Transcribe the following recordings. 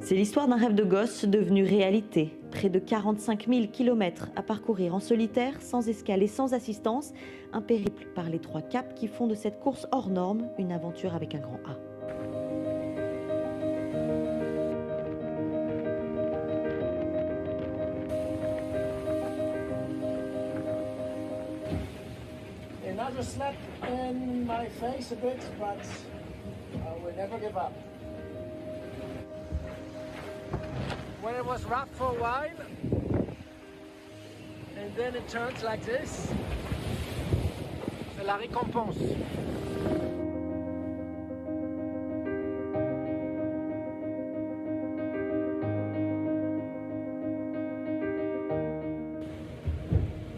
C'est l'histoire d'un rêve de gosse devenu réalité. Près de 45 000 km à parcourir en solitaire, sans escale et sans assistance. Un périple par les 3 caps qui font de cette course hors norme une aventure avec un grand A. Another slap in my face a bit, but I will never give up. When it was rough for a while, and then it turns like this, c'est la récompense.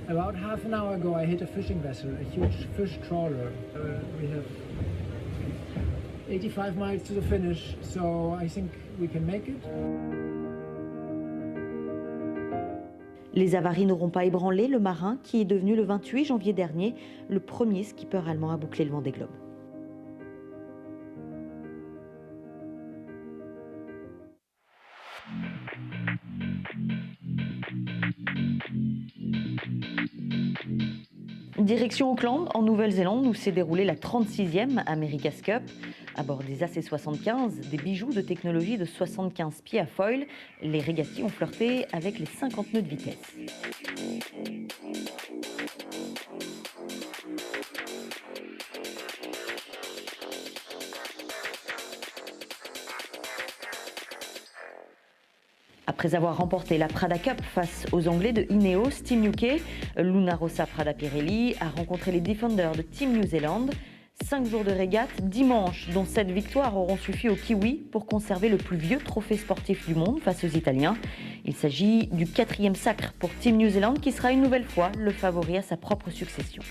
About half an hour ago I hit a fishing vessel, a huge fish trawler. We have 85 miles to the finish, so I think we can make it. Les avaries n'auront pas ébranlé le marin qui est devenu le 28 janvier dernier le premier skipper allemand à boucler le Vendée Globe. Direction Auckland, en Nouvelle-Zélande, où s'est déroulée la 36e America's Cup. À bord des AC-75, des bijoux de technologie de 75 pieds à foil, les régatis ont flirté avec les 50 nœuds de vitesse. Après avoir remporté la Prada Cup face aux Anglais de Ineos, Team UK, Luna Rossa Prada Pirelli a rencontré les Defenders de Team New Zealand. 5 jours de régate, dimanche, dont 7 victoires auront suffi aux Kiwis pour conserver le plus vieux trophée sportif du monde face aux Italiens. Il s'agit du 4e sacre pour Team New Zealand qui sera une nouvelle fois le favori à sa propre succession.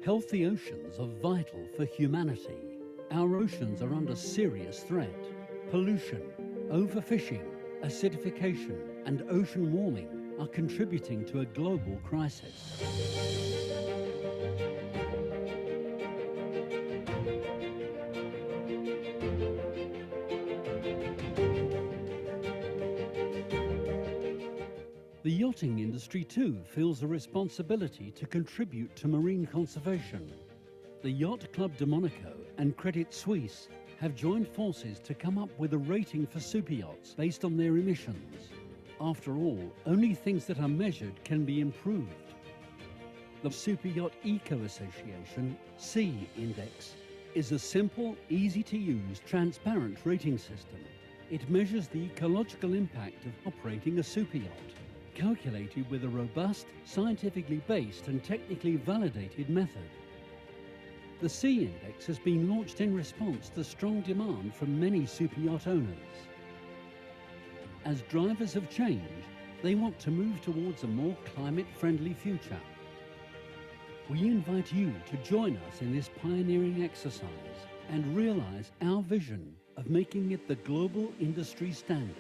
Healthy oceans are vital for humanity. Our oceans are under serious threat. Pollution, overfishing, acidification, and ocean warming are contributing to a global crisis. yachting industry too feels a responsibility to contribute to marine conservation. The Yacht Club De Monaco and Credit Suisse have joined forces to come up with a rating for superyachts based on their emissions. After all, only things that are measured can be improved. The Superyacht Eco Association C Index is a simple, easy-to-use, transparent rating system. It measures the ecological impact of operating a superyacht, calculated with a robust, scientifically based and technically validated method. The C Index has been launched in response to strong demand from many superyacht owners. As drivers have changed, they want to move towards a more climate-friendly future. We invite you to join us in this pioneering exercise and realize our vision of making it the global industry standard.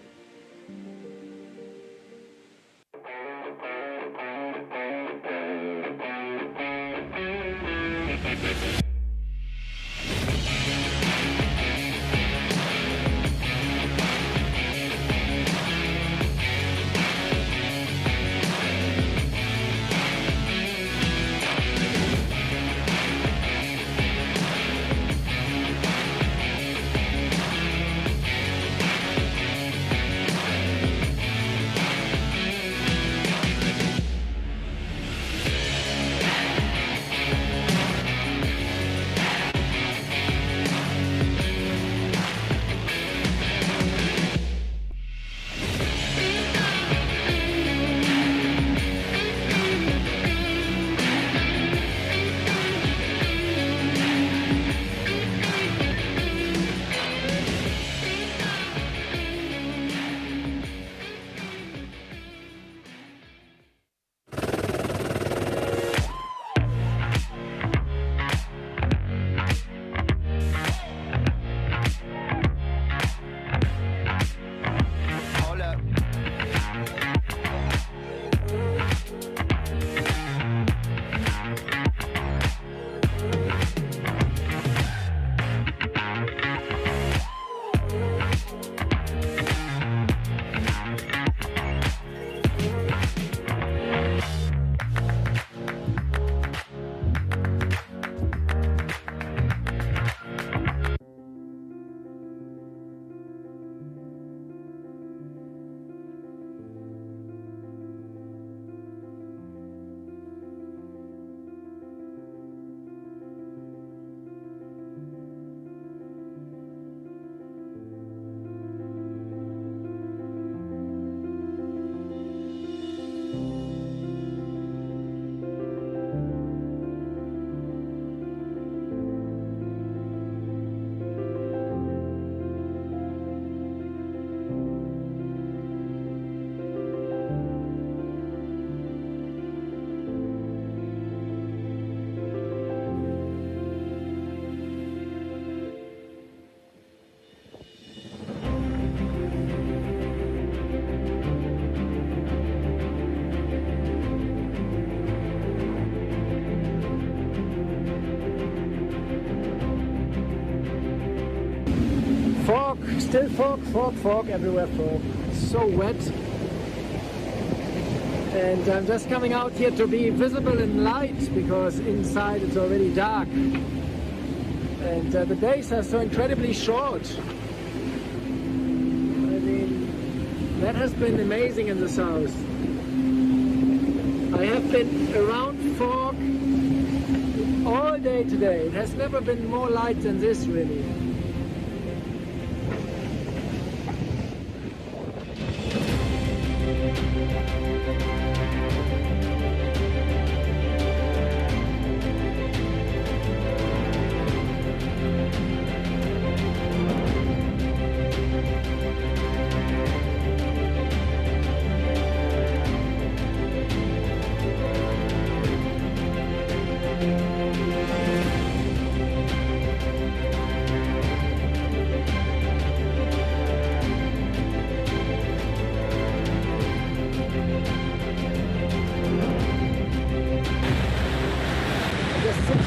Fog, still fog, everywhere fog. It's so wet. And I'm just coming out here to be visible in light because inside it's already dark. And the days are so incredibly short. I mean, that has been amazing in the south. I have been around fog all day today. It has never been more light than this, really.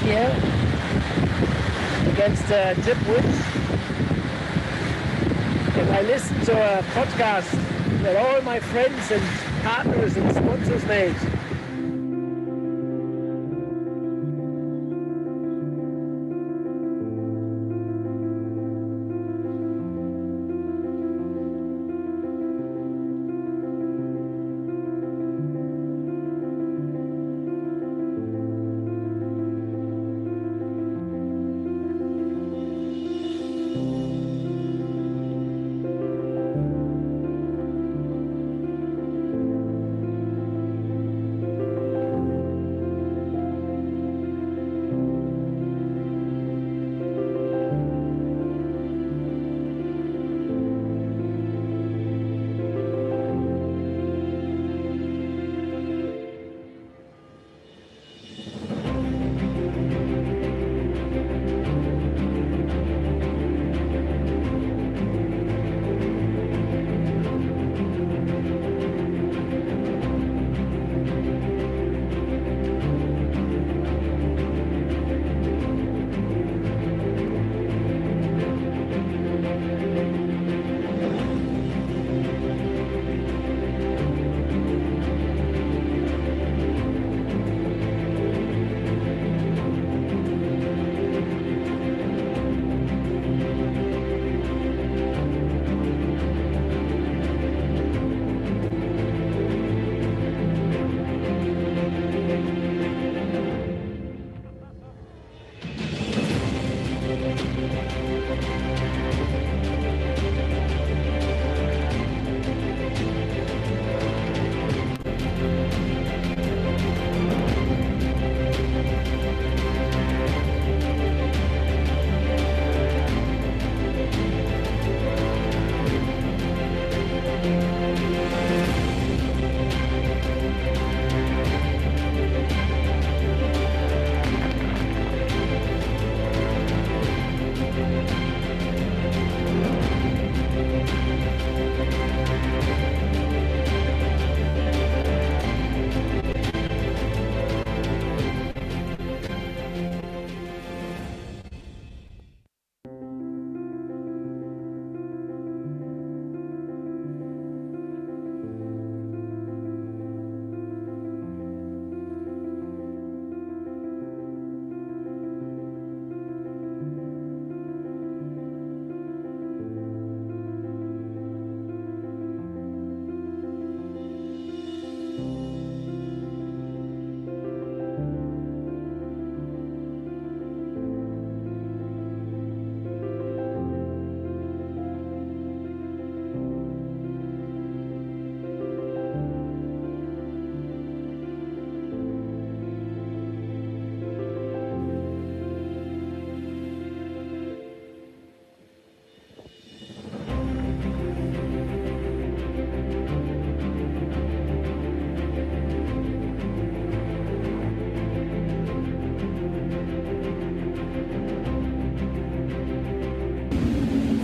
Here against the Jib Woods, and I listened to a podcast that all my friends and partners and sponsors made.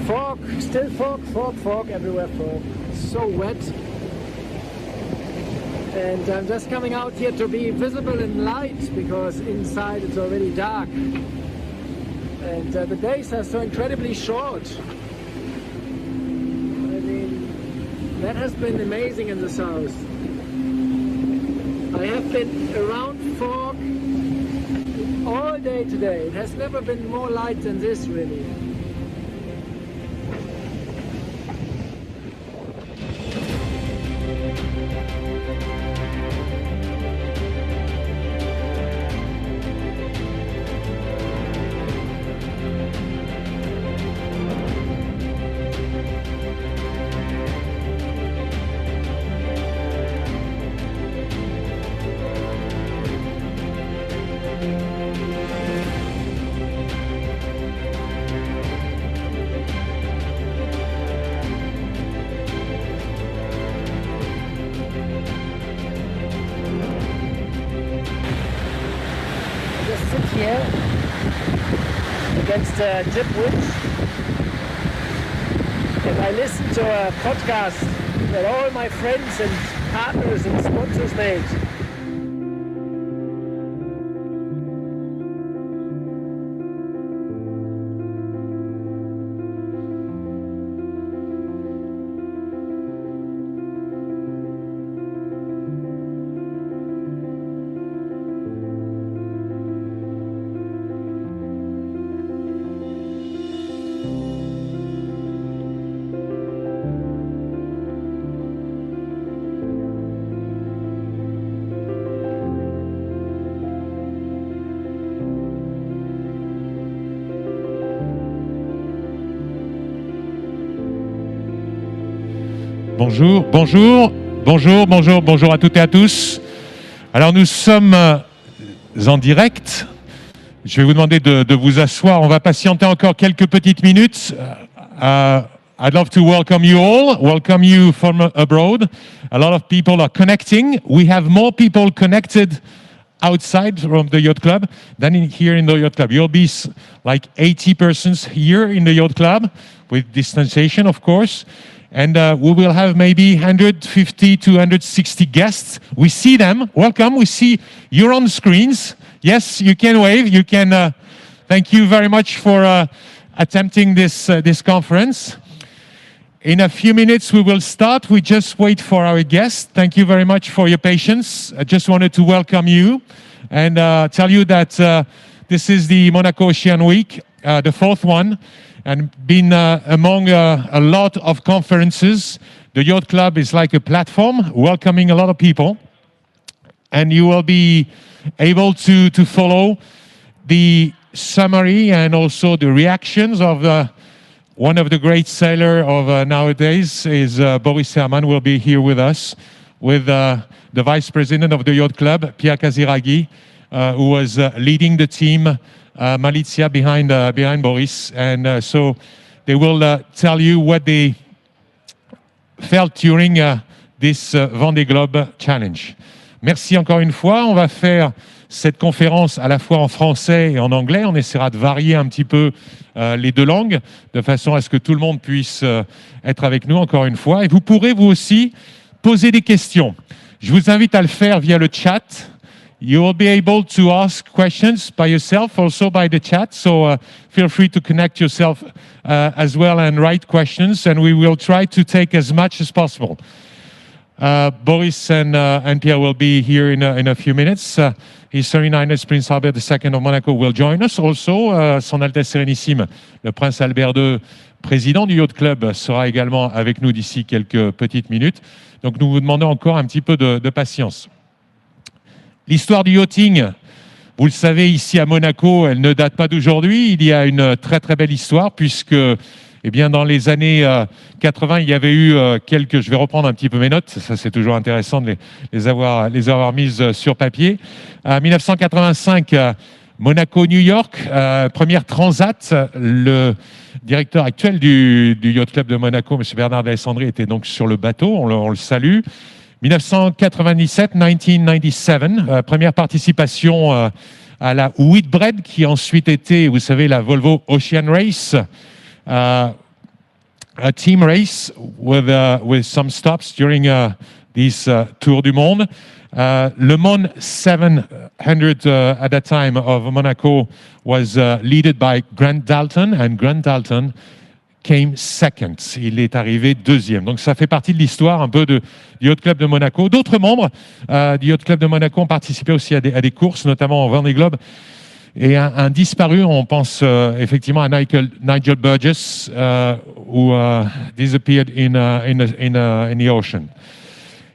Fog, still fog everywhere, fog. It's so wet. And I'm just coming out here to be visible in light because inside it's already dark. And the days are so incredibly short. I mean, that has been amazing in the south. I have been around fog all day today. It has never been more light than this, really. Here against the jib winch, and I listened to a podcast that all my friends and partners and sponsors made. Bonjour, bonjour, bonjour, bonjour, bonjour à toutes et à tous. Alors nous sommes en direct. Je vais vous demander de vous asseoir. On va patienter encore quelques petites minutes. I'd love to welcome you all. Welcome you from abroad. A lot of people are connecting. We have more people connected outside from the Yacht Club than here in the Yacht Club. You'll be like 80 persons here in the Yacht Club with distanciation, of course. And we will have maybe 150 to 160 guests. We see them. Welcome. We see you're on the screens. Yes, you can wave. You can. Thank you very much for attempting this conference. In a few minutes, we will start. We just wait for our guests. Thank you very much for your patience. I just wanted to welcome you and tell you that this is the Monaco Ocean Week, the fourth one, and been among a lot of conferences. The Yacht Club is like a platform welcoming a lot of people, and you will be able to follow the summary and also the reactions of one of the great sailors of nowadays is Boris Herrmann will be here with us, with the vice-president of the Yacht Club, Pierre Casiraghi, who was leading the team Malizia behind Boris. And so they will tell you what they felt during this Vendée Globe challenge. Merci encore une fois. On va faire cette conférence à la fois en français et en anglais. On essaiera de varier un petit peu les deux langues, de façon à ce que tout le monde puisse être avec nous encore une fois. Et vous pourrez vous aussi poser des questions. Je vous invite à le faire via le chat. You will be able to ask questions by yourself, also by the chat. So feel free to connect yourself as well and write questions, and we will try to take as much as possible. Boris and Pierre will be here in a few minutes. His Serene Highness Prince Albert II of Monaco will join us also. Son Altesse Sérénissime, le Prince Albert II, président du Yacht Club, sera également avec nous d'ici quelques petites minutes. Donc nous vous demandons encore un petit peu de patience. L'histoire du yachting, vous le savez, ici à Monaco, elle ne date pas d'aujourd'hui. Il y a une très très belle histoire puisque eh bien, dans les années 80, il y avait eu quelques... Je vais reprendre un petit peu mes notes, ça c'est toujours intéressant de les avoir mises sur papier. 1985, Monaco-New York, première transat. Le directeur actuel du Yacht Club de Monaco, M. Bernard d'Alessandri, était donc sur le bateau, on le salue. 1997, première participation à la Whitbread, qui a ensuite été, vous savez, la Volvo Ocean Race, a team race with some stops during this tour du monde. Le Mon 700 at that time of Monaco was led by Grant Dalton, and Grant Dalton came second. Il est arrivé deuxième. Donc ça fait partie de l'histoire un peu du Yacht Club de Monaco. D'autres membres du Yacht Club de Monaco ont participé aussi à des courses, notamment au Vendée Globe. Et un disparu, on pense effectivement à Nigel Burgess, who disappeared in the ocean.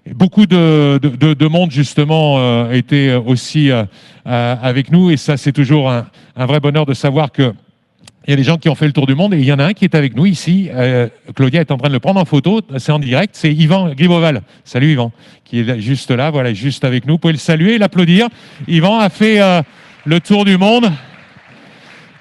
Et beaucoup de monde, justement, était aussi avec nous. Et ça, c'est toujours un vrai bonheur de savoir que il y a des gens qui ont fait le tour du monde et il y en a un qui est avec nous ici. Claudia est en train de le prendre en photo. C'est en direct. C'est Yvan Griboval. Salut Yvan, qui est juste là, voilà, juste avec nous. Vous pouvez le saluer et l'applaudir. Yvan a fait le tour du monde.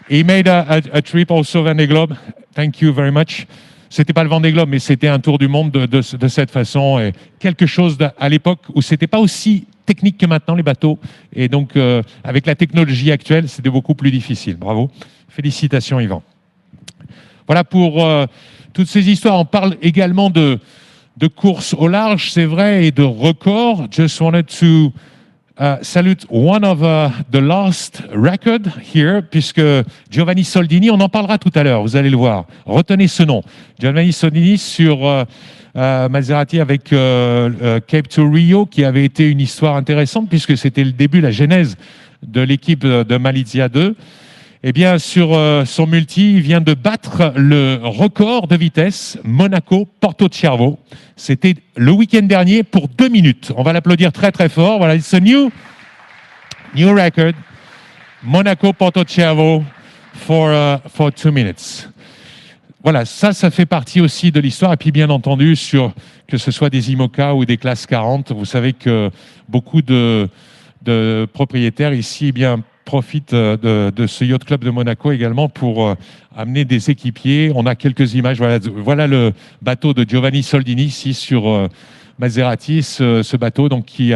He made a trip also Vendée Globe. Thank you very much. C'était pas le Vendée Globe, mais c'était un tour du monde de cette façon. Et quelque chose à l'époque où c'était pas aussi technique que maintenant les bateaux. Et donc avec la technologie actuelle, c'était beaucoup plus difficile. Bravo. Félicitations Yvan. Voilà pour toutes ces histoires. On parle également de courses au large, c'est vrai, et de records. Just wanted to salute one of the last record here, puisque Giovanni Soldini, on en parlera tout à l'heure, vous allez le voir. Retenez ce nom. Giovanni Soldini sur Maserati avec Cape to Rio, qui avait été une histoire intéressante, puisque c'était le début, la genèse de l'équipe de Malizia 2. Eh bien, sur son multi, il vient de battre le record de vitesse Monaco-Porto Cervo. C'était le week-end dernier pour 2 minutes. On va l'applaudir très très fort. Voilà, it's a new record. Monaco-Porto Cervo for 2 minutes. voilà, ça fait partie aussi de l'histoire. Et puis, bien entendu, que ce soit des IMOCA ou des classes 40, vous savez que beaucoup de propriétaires ici eh bien, profitent de ce Yacht Club de Monaco également pour amener des équipiers. On a quelques images. Voilà le bateau de Giovanni Soldini ici sur Maserati, ce bateau donc, qui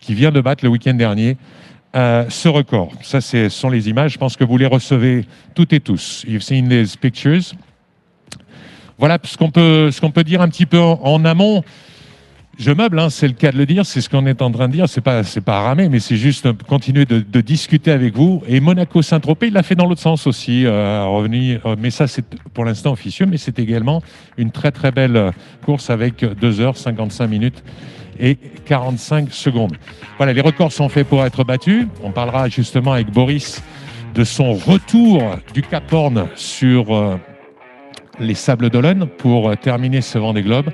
vient de battre le week-end dernier ce record. Ça, ce sont les images. Je pense que vous les recevez toutes et tous. You've seen these pictures. Voilà ce qu'on peut dire un petit peu en amont. Je meuble, hein, c'est le cas de le dire, c'est ce qu'on est en train de dire. C'est pas ramé, mais c'est juste continuer de discuter avec vous. Et Monaco-Saint-Tropez, il l'a fait dans l'autre sens aussi, revenu. Mais ça, c'est pour l'instant officieux, mais c'est également une très très belle course avec 2 heures 55 minutes et 45 secondes. Voilà, les records sont faits pour être battus. On parlera justement avec Boris de son retour du Cap Horn sur les Sables d'Olonne pour terminer ce Vendée Globe.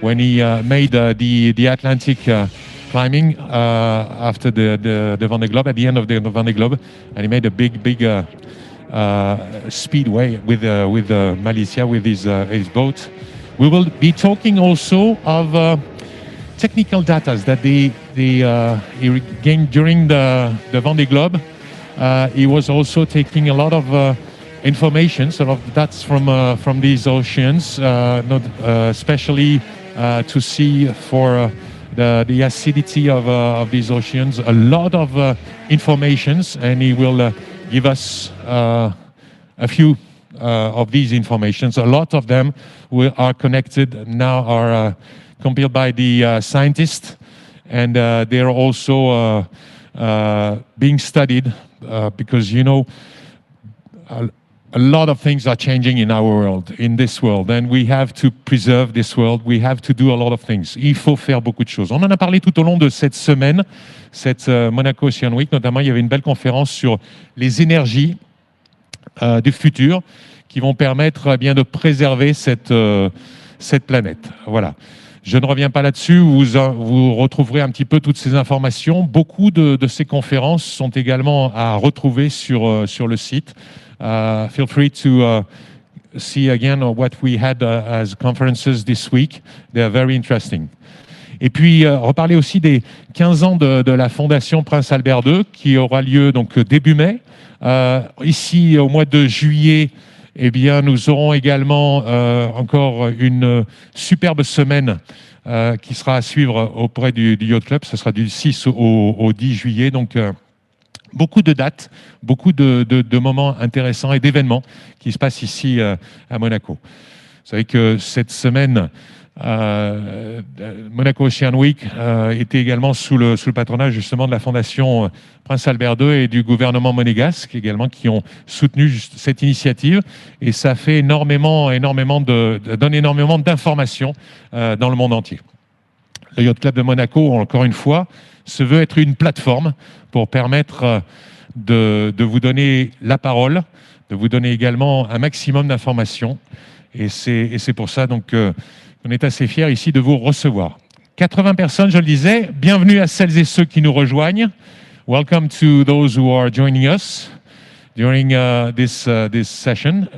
When he made the Atlantic climbing after the Vendée Globe, at the end of the Vendée Globe, and he made a big speedway with Malizia, with his boat. We will be talking also of technical data that he gained during the Vendée Globe. He was also taking a lot of information, sort of that's from these oceans, especially to see for the acidity of these oceans, a lot of informations, and he will give us a few of these informations. A lot of them are connected now, are compiled by the scientists, and they're also being studied because, you know, a lot of things are changing in our world, in this world, and we have to preserve this world. We have to do a lot of things. Il faut faire beaucoup de choses. On en a parlé tout au long de cette semaine, cette Monaco Ocean Week, notamment. Il y avait une belle conférence sur les énergies du futur qui vont permettre bien de préserver cette planète. Voilà. Je ne reviens pas là-dessus. Vous retrouverez un petit peu toutes ces informations. Beaucoup de ces conférences sont également à retrouver sur le site. Feel free to see again what we had as conferences this week. They are very interesting. Et puis, reparler aussi des 15 ans de la Fondation Prince Albert II qui aura lieu donc début mai. Ici, au mois de juillet, eh bien, nous aurons également encore une superbe semaine qui sera à suivre auprès du Yacht Club. Ce sera du 6 au 10 juillet. Donc, beaucoup de dates, beaucoup de moments intéressants et d'événements qui se passent ici à Monaco. Vous savez que cette semaine, Monaco Ocean Week était également sous le patronage justement de la Fondation Prince Albert II et du gouvernement monégasque également qui ont soutenu cette initiative, et ça fait donne énormément d'informations dans le monde entier. Le Yacht Club de Monaco, encore une fois, se veut être une plateforme pour permettre de vous donner la parole, de vous donner également un maximum d'informations, et c'est pour ça donc on est assez fiers ici de vous recevoir. 80 personnes, je le disais. Bienvenue à celles et ceux qui nous rejoignent. Welcome to those who are joining us during this session.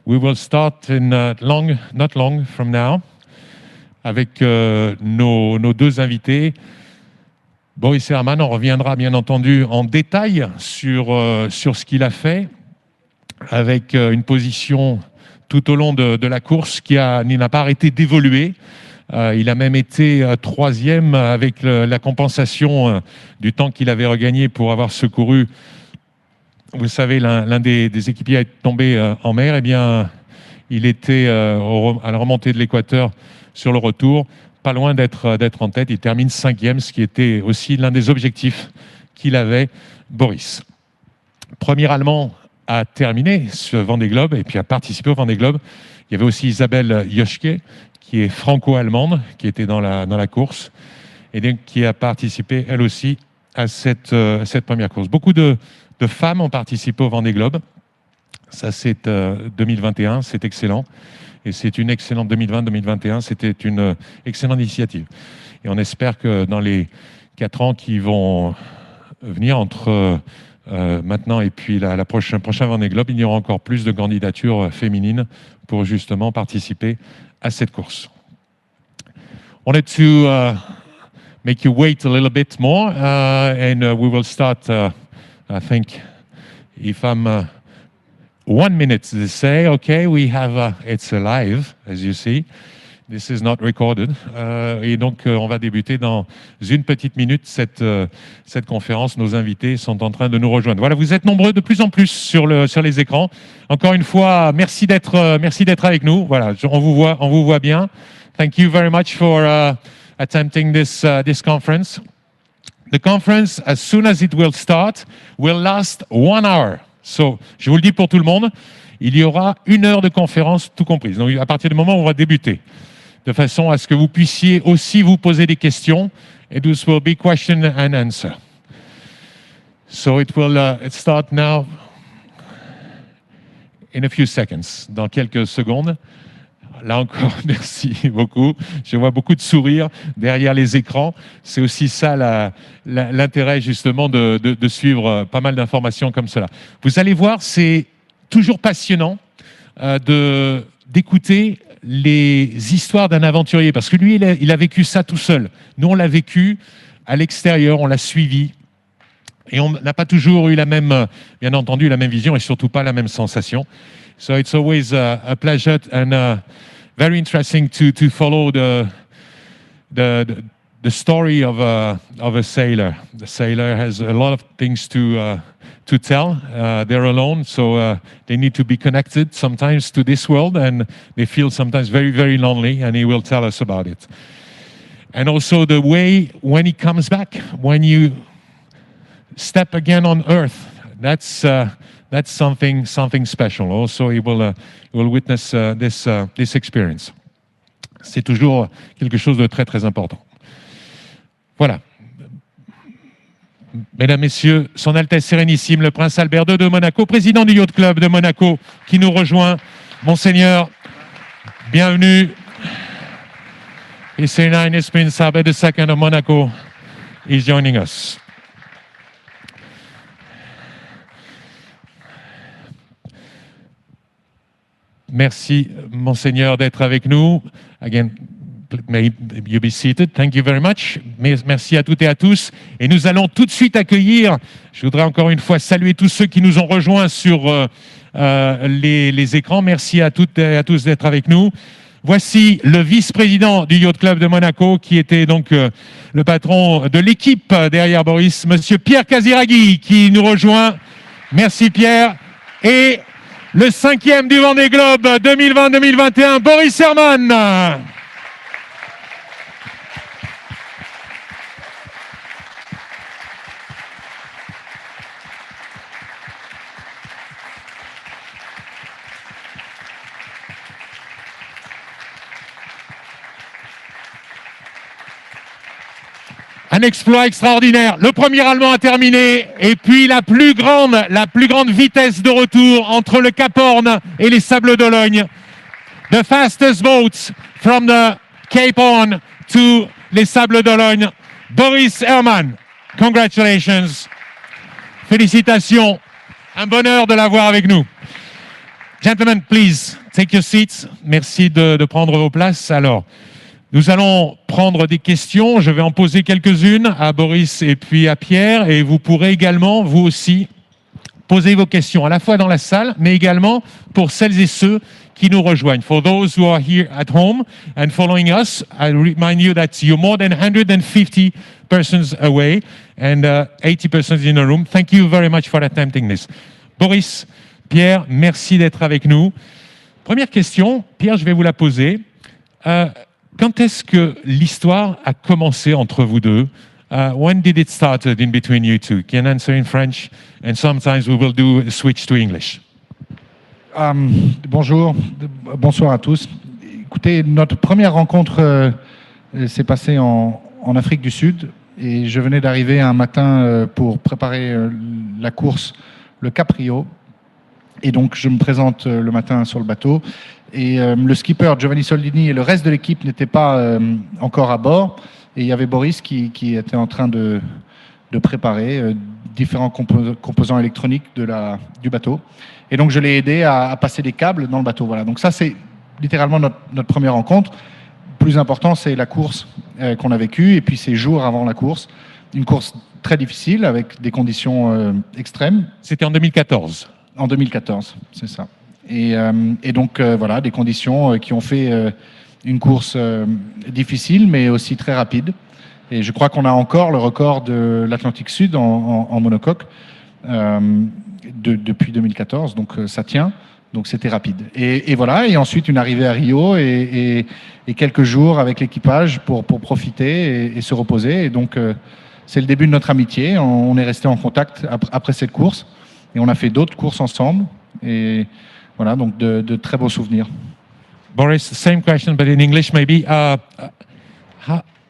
We will start in not long from now avec nos deux invités. Boris Herrmann, on reviendra bien entendu en détail sur ce qu'il a fait avec une position tout au long de la course qui n'a pas arrêté d'évoluer. Il a même été troisième avec la compensation du temps qu'il avait regagné pour avoir secouru. Vous savez, l'un des équipiers est tombé en mer. Eh bien, il était à la remontée de l'équateur sur le retour, pas loin d'être en tête. Il termine 5e, ce qui était aussi l'un des objectifs qu'il avait, Boris. Premier Allemand a terminé ce Vendée Globe et puis a participé au Vendée Globe. Il y avait aussi Isabelle Joschke, qui est franco-allemande, qui était dans la course et donc qui a participé elle aussi à cette première course. Beaucoup de femmes ont participé au Vendée Globe. Ça, c'est 2021, c'est excellent. Et c'est une excellente 2020-2021, c'était une excellente initiative. Et on espère que dans les 4 ans qui vont venir entre maintenant, et puis la prochain Vendée Globe, il y aura encore plus de candidatures féminines pour justement participer à cette course. On wanted to make you wait a little bit more, and we will start, I think, if I'm 1 minute to say, okay, we have, it's live, as you see. This is not recorded. Et donc, on va débuter dans une petite minute cette conférence. Nos invités sont en train de nous rejoindre. Voilà, vous êtes nombreux de plus en plus sur les écrans. Encore une fois, merci d'être avec nous. Voilà, on vous voit bien. Thank you very much for attempting this conference. The conference, as soon as it will start, will last 1 hour. So, je vous le dis pour tout le monde, il y aura 1 heure de conférence tout comprise. Donc, à partir du moment où on va débuter, de façon à ce que vous puissiez aussi vous poser des questions. Et this will be question and answer. So it will start now in a few seconds, dans quelques secondes. Là encore, merci beaucoup. Je vois beaucoup de sourires derrière les écrans. C'est aussi ça l'intérêt justement de suivre pas mal d'informations comme cela. Vous allez voir, c'est toujours passionnant d'écouter les histoires d'un aventurier, parce que lui, il a vécu ça tout seul. Nous, on l'a vécu à l'extérieur, on l'a suivi, et on n'a pas toujours eu bien entendu, la même vision, et surtout pas la même sensation. So it's always a pleasure and very interesting to follow the story of a sailor. The sailor has a lot of things to tell. They're alone, so they need to be connected sometimes to this world, and they feel sometimes very, very lonely, and he will tell us about it. And also the way when he comes back, when you step again on Earth, that's something special. Also, he will witness this experience. C'est toujours quelque chose de très, très important. Voilà. Mesdames, Messieurs, Son Altesse Sérénissime, le Prince Albert II de Monaco, président du Yacht Club de Monaco, qui nous rejoint. Monseigneur, bienvenue. His Serene Highness Prince Albert II of Monaco is joining us. Merci, Monseigneur, d'être avec nous. Again, may you be seated. Thank you very much. Merci à toutes et à tous. Et nous allons tout de suite accueillir, je voudrais encore une fois saluer tous ceux qui nous ont rejoints sur les écrans. Merci à toutes et à tous d'être avec nous. Voici le vice-président du Yacht Club de Monaco, qui était donc le patron de l'équipe derrière Boris, monsieur Pierre Casiraghi, qui nous rejoint. Merci Pierre. Et le 5e du Vendée Globe 2020-2021, Boris Herrmann. Un exploit extraordinaire. Le premier Allemand a terminé, et puis la plus grande vitesse de retour entre le Cap Horn et les Sables d'Olonne. The fastest boat from the Cape Horn to les Sables d'Olonne. BorisHerrmann. Congratulations. Félicitations. Un bonheur de l'avoir avec nous. Gentlemen, please take your seats. Merci de prendre vos places. Alors, nous allons prendre des questions. Je vais en poser quelques-unes à Boris et puis à Pierre. Et vous pourrez également, vous aussi, poser vos questions, à la fois dans la salle, mais également pour celles et ceux qui nous rejoignent. For those who are here at home and following us, I remind you that you're more than 150 persons away and 80 persons in a room. Thank you very much for attempting this. Boris, Pierre, merci d'être avec nous. Première question, Pierre, je vais vous la poser. Quand est-ce que l'histoire a commencé entre vous deux? When did it start in between you two? Can answer in French, and sometimes we will do a switch to English. Bonjour, bonsoir à tous. Écoutez, notre première rencontre s'est passée en Afrique du Sud, et je venais d'arriver un matin pour préparer la course, le Caprio. Et donc, je me présente le matin sur le bateau. Et le skipper Giovanni Soldini et le reste de l'équipe n'étaient pas encore à bord. Et il y avait Boris qui était en train de de préparer différents composants électroniques du bateau. Et donc, je l'ai aidé à passer des câbles dans le bateau. Voilà. Donc ça, c'est littéralement notre première rencontre. Plus important, c'est la course qu'on a vécue et puis ces jours avant la course. Une course très difficile avec des conditions extrêmes. C'était en 2014. En 2014, c'est ça. Et donc, voilà, des conditions qui ont fait une course difficile, mais aussi très rapide. Et je crois qu'on a encore le record de l'Atlantique Sud en monocoque depuis 2014. Donc, ça tient. Donc, c'était rapide. Et voilà. Et ensuite, une arrivée à Rio et quelques jours avec l'équipage pour profiter et se reposer. Et donc, c'est le début de notre amitié. On est resté en contact après cette course. Et on a fait d'autres courses ensemble. Et voilà, donc de très beaux souvenirs. Boris, same question, but in English maybe.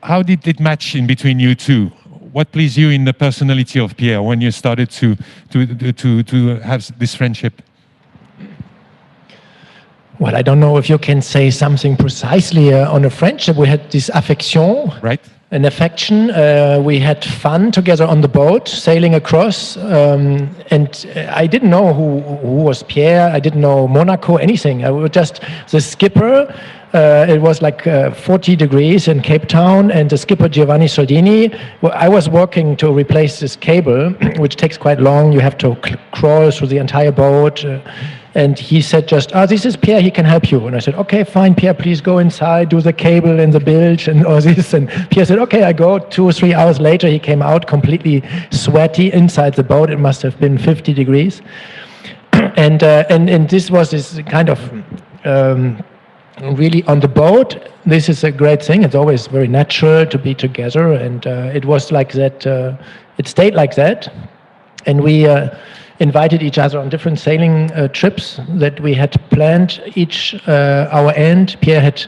How did it match in between you two? What pleased you in the personality of Pierre when you started to have this friendship? Well, I don't know if you can say something precisely on a friendship. We had this affection, Right. an affection. We had fun together on the boat, sailing across. And I didn't know who was Pierre. I didn't know Monaco, anything. I was just the skipper. It was like 40 degrees in Cape Town, and the skipper Giovanni Soldini. Well, I was working to replace this cable, which takes quite long. You have to crawl through the entire boat. And he said just, this is Pierre, he can help you. And I said, okay, fine, Pierre, please go inside, do the cable and the bilge and all this. And Pierre said, okay, I go. 2 or 3 hours later, he came out completely sweaty inside the boat. It must have been 50 degrees. And this was this kind of, really on the boat, this is a great thing. It's always very natural to be together. And it was like that, it stayed like that. And we invited each other on different sailing trips that we had planned each our end. Pierre had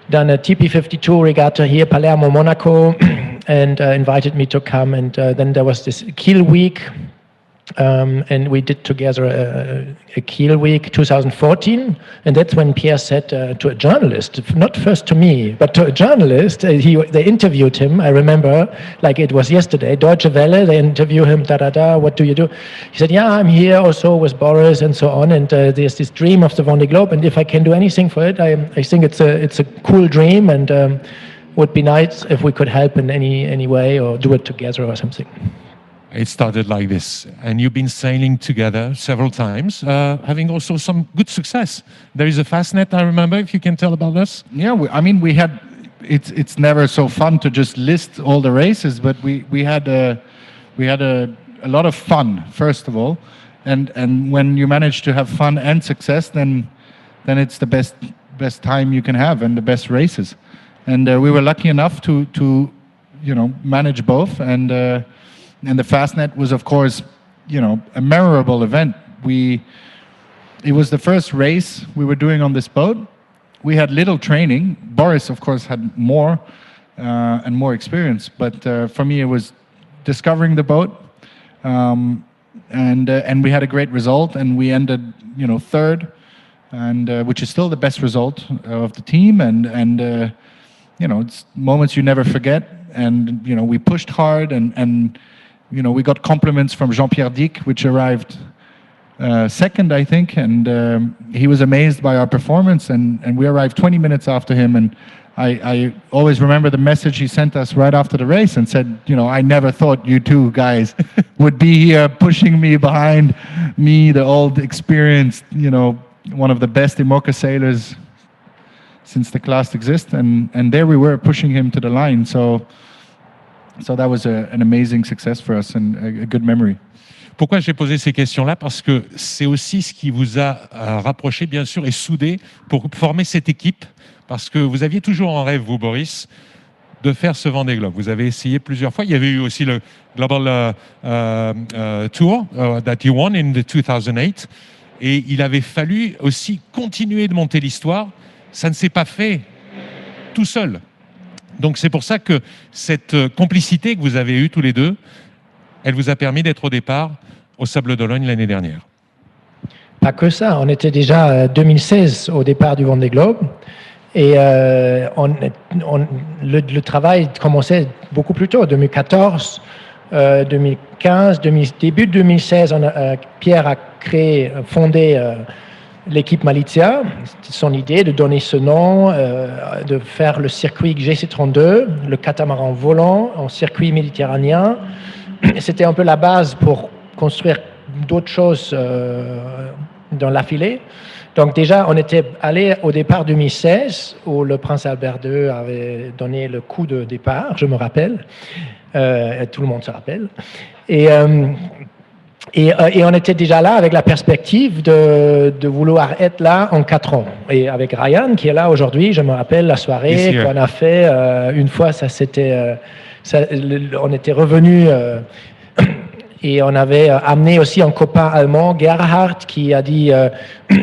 done a TP52 regatta here, Palermo, Monaco, and invited me to come. And then there was this Kiel week, and we did together a Kiel week 2014. And that's when Pierre said to a journalist, not first to me, but to a journalist, they interviewed him, I remember, like it was yesterday, Deutsche Welle, they interview him, what do you do? He said, yeah, I'm here also with Boris and so on, and there's this dream of the Vendée Globe, and if I can do anything for it, I think it's a cool dream, and would be nice if we could help in any way or do it together or something. It started like this, and you've been sailing together several times, having also some good success. There is a Fastnet, I remember, if you can tell about this. Yeah, we had. It's never so fun to just list all the races, but we had a lot of fun first of all, and when you manage to have fun and success, then it's the best time you can have and the best races, and we were lucky enough to manage both and the Fastnet was, of course, a memorable event. It was the first race we were doing on this boat. We had little training. Boris, of course, had more and more experience. But for me, it was discovering the boat, and we had a great result. And we ended, third, and which is still the best result of the team. And it's moments you never forget. And we pushed hard and we got compliments from Jean-Pierre Dick, which arrived second, I think, and he was amazed by our performance, and we arrived 20 minutes after him, and I always remember the message he sent us right after the race and said, I never thought you two guys would be here pushing me behind me, the old experienced, one of the best IMOCA sailors since the class exists, and there we were pushing him to the line, so that was an amazing success for us and a good memory. Pourquoi j'ai posé ces questions-là? Parce que c'est aussi ce qui vous a rapproché, bien sûr, et soudé pour former cette équipe. Parce que vous aviez toujours en rêve, vous, Boris, de faire ce Vendée Globe. Vous avez essayé plusieurs fois. Il y avait eu aussi le Global Tour that you won in 2008. Et il avait fallu aussi continuer de monter l'histoire. Ça ne s'est pas fait tout seul. Donc c'est pour ça que cette complicité que vous avez eue tous les deux, elle vous a permis d'être au départ au Sable d'Olonne l'année dernière. Pas que ça, on était déjà 2016 au départ du Vendée Globe et le travail commençait beaucoup plus tôt, 2014. 2015, début 2016, Pierre a fondé l'équipe Malizia. C'était son idée de donner ce nom, de faire le circuit GC32, le catamaran volant en circuit méditerranéen. C'était un peu la base pour construire d'autres choses dans l'affilée. Donc déjà, on était allé au départ 2016, où le prince Albert II avait donné le coup de départ, je me rappelle. Tout le monde se rappelle. Et on était déjà là avec la perspective de vouloir être là en 4 ans. Et avec Ryan, qui est là aujourd'hui, je me rappelle la soirée qu'on a fait. Une fois, on était revenu et on avait amené aussi un copain allemand, Gerhard, qui a dit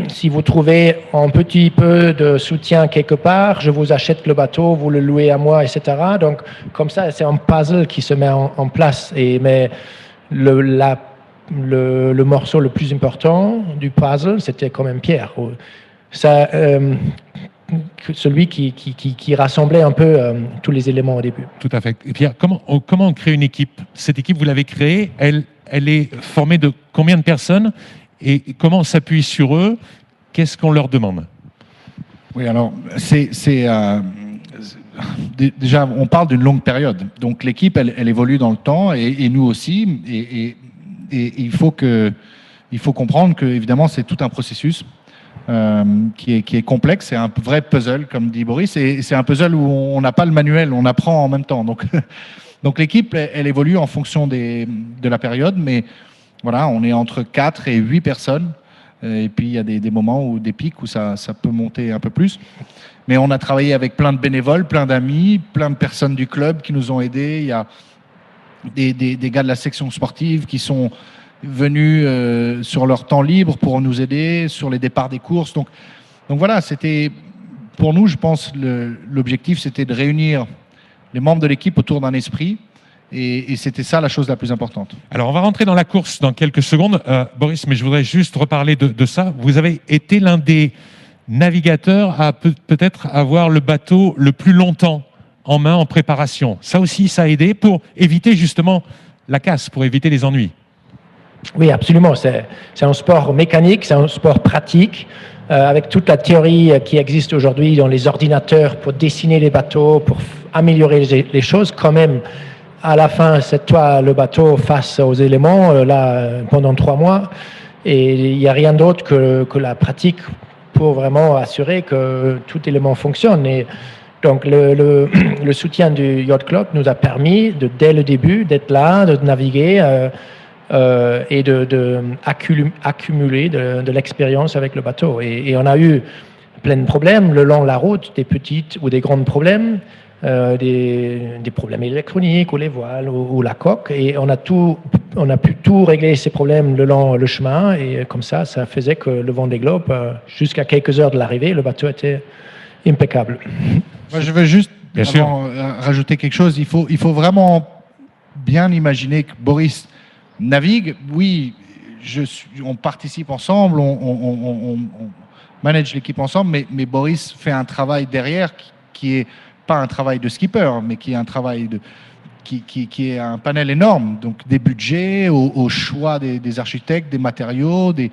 si vous trouvez un petit peu de soutien quelque part, je vous achète le bateau, vous le louez à moi, etc. Donc, comme ça, c'est un puzzle qui se met en place. Mais le morceau le plus important du puzzle, c'était quand même Pierre. Celui qui rassemblait un peu tous les éléments au début. Tout à fait. Et Pierre, comment on crée une équipe? Cette équipe, vous l'avez créée, elle est formée de combien de personnes et comment on s'appuie sur eux? Qu'est-ce qu'on leur demande? Oui, alors, déjà, on parle d'une longue période. Donc, l'équipe, elle évolue dans le temps et nous aussi. Et il faut comprendre que, évidemment, c'est tout un processus qui est complexe. C'est un vrai puzzle, comme dit Boris. Et c'est un puzzle où on n'a pas le manuel, on apprend en même temps. Donc l'équipe, elle évolue en fonction de la période. Mais voilà, on est entre 4 et 8 personnes. Et puis, il y a des moments où des pics où ça peut monter un peu plus. Mais on a travaillé avec plein de bénévoles, plein d'amis, plein de personnes du club qui nous ont aidés. Il y a des gars de la section sportive qui sont venus sur leur temps libre pour nous aider sur les départs des courses. Donc voilà, c'était pour nous, je pense, l'objectif, c'était de réunir les membres de l'équipe autour d'un esprit. Et c'était ça la chose la plus importante. Alors, on va rentrer dans la course dans quelques secondes. Boris, mais je voudrais juste reparler de ça. Vous avez été l'un des navigateurs à peut-être avoir le bateau le plus longtemps en main en préparation. Ça aussi, ça a aidé pour éviter justement la casse, pour éviter les ennuis. Oui, absolument. C'est un sport mécanique, c'est un sport pratique, avec toute la théorie qui existe aujourd'hui dans les ordinateurs pour dessiner les bateaux, pour améliorer les choses. Quand même, à la fin, c'est toi le bateau face aux éléments, là, pendant 3 mois. Et il n'y a rien d'autre que la pratique pour vraiment assurer que tout élément fonctionne. Et donc, le soutien du Yacht Club nous a permis, dès le début, d'être là, de naviguer et d'accumuler de l'expérience avec le bateau. Et on a eu plein de problèmes le long de la route, des petites ou des grands problèmes, des problèmes électroniques ou les voiles ou la coque. Et on a pu tout régler ces problèmes le long le chemin. Et comme ça faisait que le Vendée Globe, jusqu'à quelques heures de l'arrivée, le bateau était impeccable. Moi, je veux juste rajouter quelque chose. Il faut vraiment bien imaginer que Boris navigue. Oui, on participe ensemble, on manage l'équipe ensemble, mais Boris fait un travail derrière qui est pas un travail de skipper, mais qui est un travail qui est un panel énorme. Donc des budgets, au choix des architectes, des matériaux, des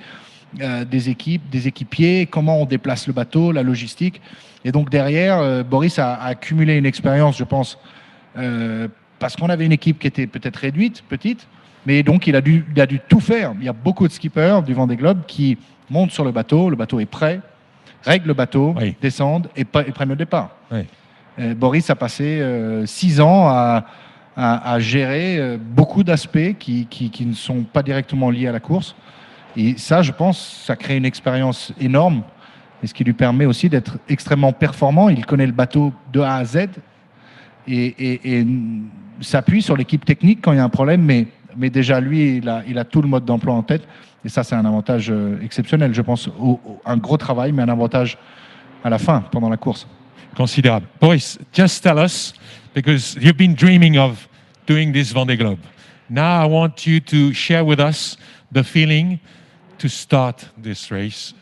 équipes, des équipiers, comment on déplace le bateau, la logistique. Et donc derrière, Boris a accumulé une expérience, je pense, parce qu'on avait une équipe qui était peut-être réduite, petite, mais donc il a dû tout faire. Il y a beaucoup de skippers du Vendée Globe qui montent sur le bateau est prêt, règlent le bateau, descendent et prennent le départ. Oui. Boris a passé 6 ans à gérer beaucoup d'aspects qui ne sont pas directement liés à la course. Et ça, je pense, ça crée une expérience énorme, et ce qui lui permet aussi d'être extrêmement performant. Il connaît le bateau de A à Z et s'appuie sur l'équipe technique quand il y a un problème, mais déjà lui, il a tout le mode d'emploi en tête. Et ça, c'est un avantage exceptionnel, je pense, un gros travail, mais un avantage à la fin, pendant la course. Considérable. Boris, just tell us, because you've been dreaming of doing this Vendée Globe. Now I want you to share with us the feeling to start this race.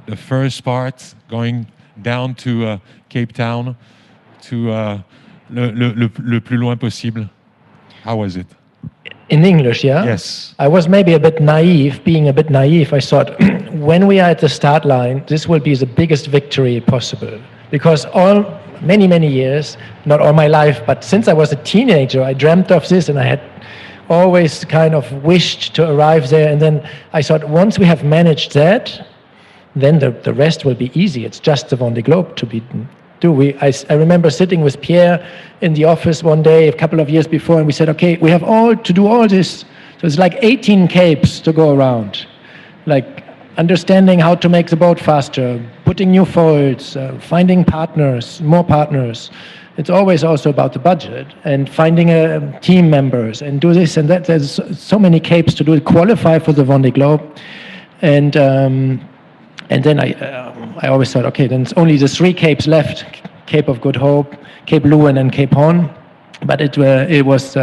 The first part, going down to Cape Town, to le plus loin possible. How was it? In English, yeah? Yes. I was maybe being a bit naive. I thought, when we are at the start line, this will be the biggest victory possible. Because many years, not all my life, but since I was a teenager, I dreamt of this, and I had always kind of wished to arrive there. And then I thought, once we have managed that, then the rest will be easy. It's just the Vendée Globe to do. I remember sitting with Pierre in the office one day a couple of years before, and we said, okay, we have to do all this. So it's like 18 capes to go around, like understanding how to make the boat faster, putting new foils, finding more partners. It's always also about the budget and finding team members and do this and that. There's so many capes to do, qualify for the Vendée Globe. And then I always thought, okay, then it's only the 3 capes left: Cape of Good Hope, Cape Lewin, and Cape Horn. But it was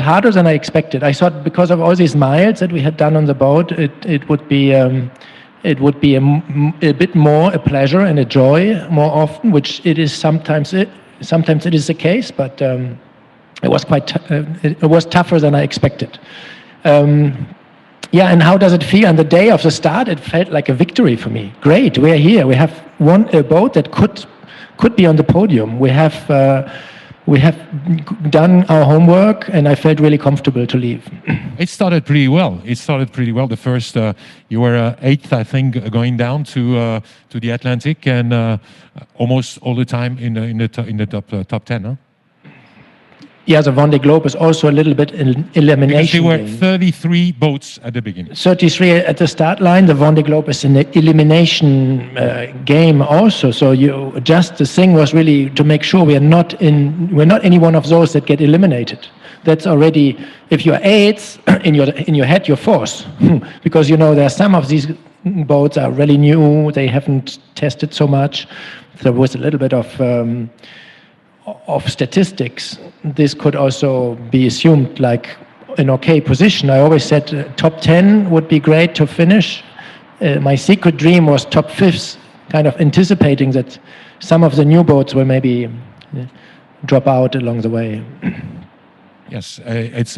harder than I expected. I thought because of all these miles that we had done on the boat, it would be a bit more a pleasure and a joy more often, which it is sometimes. Sometimes it is the case, but it was it was tougher than I expected. Yeah, and how does it feel? On the day of the start, it felt like a victory for me. Great, we're here. We have won a boat that could be on the podium. We have done our homework, and I felt really comfortable to leave. It started pretty well. The first, you were 8th, I think, going down to the Atlantic, and almost all the time in the top 10, huh? Yeah, the Vendée Globe is also a little bit an elimination. Because there were 33 boats at the beginning. 33 at the start line. The Vendée Globe is an elimination game also. So the thing was really to make sure we're not any one of those that get eliminated. That's already, if you're 8th in your head, you're 4th, because there are some of these boats are really new. They haven't tested so much. There was a little bit of statistics. This could also be assumed like an okay position. I always said top 10 would be great to finish. My secret dream was top 5th, kind of anticipating that some of the new boats will maybe drop out along the way. Yes, it's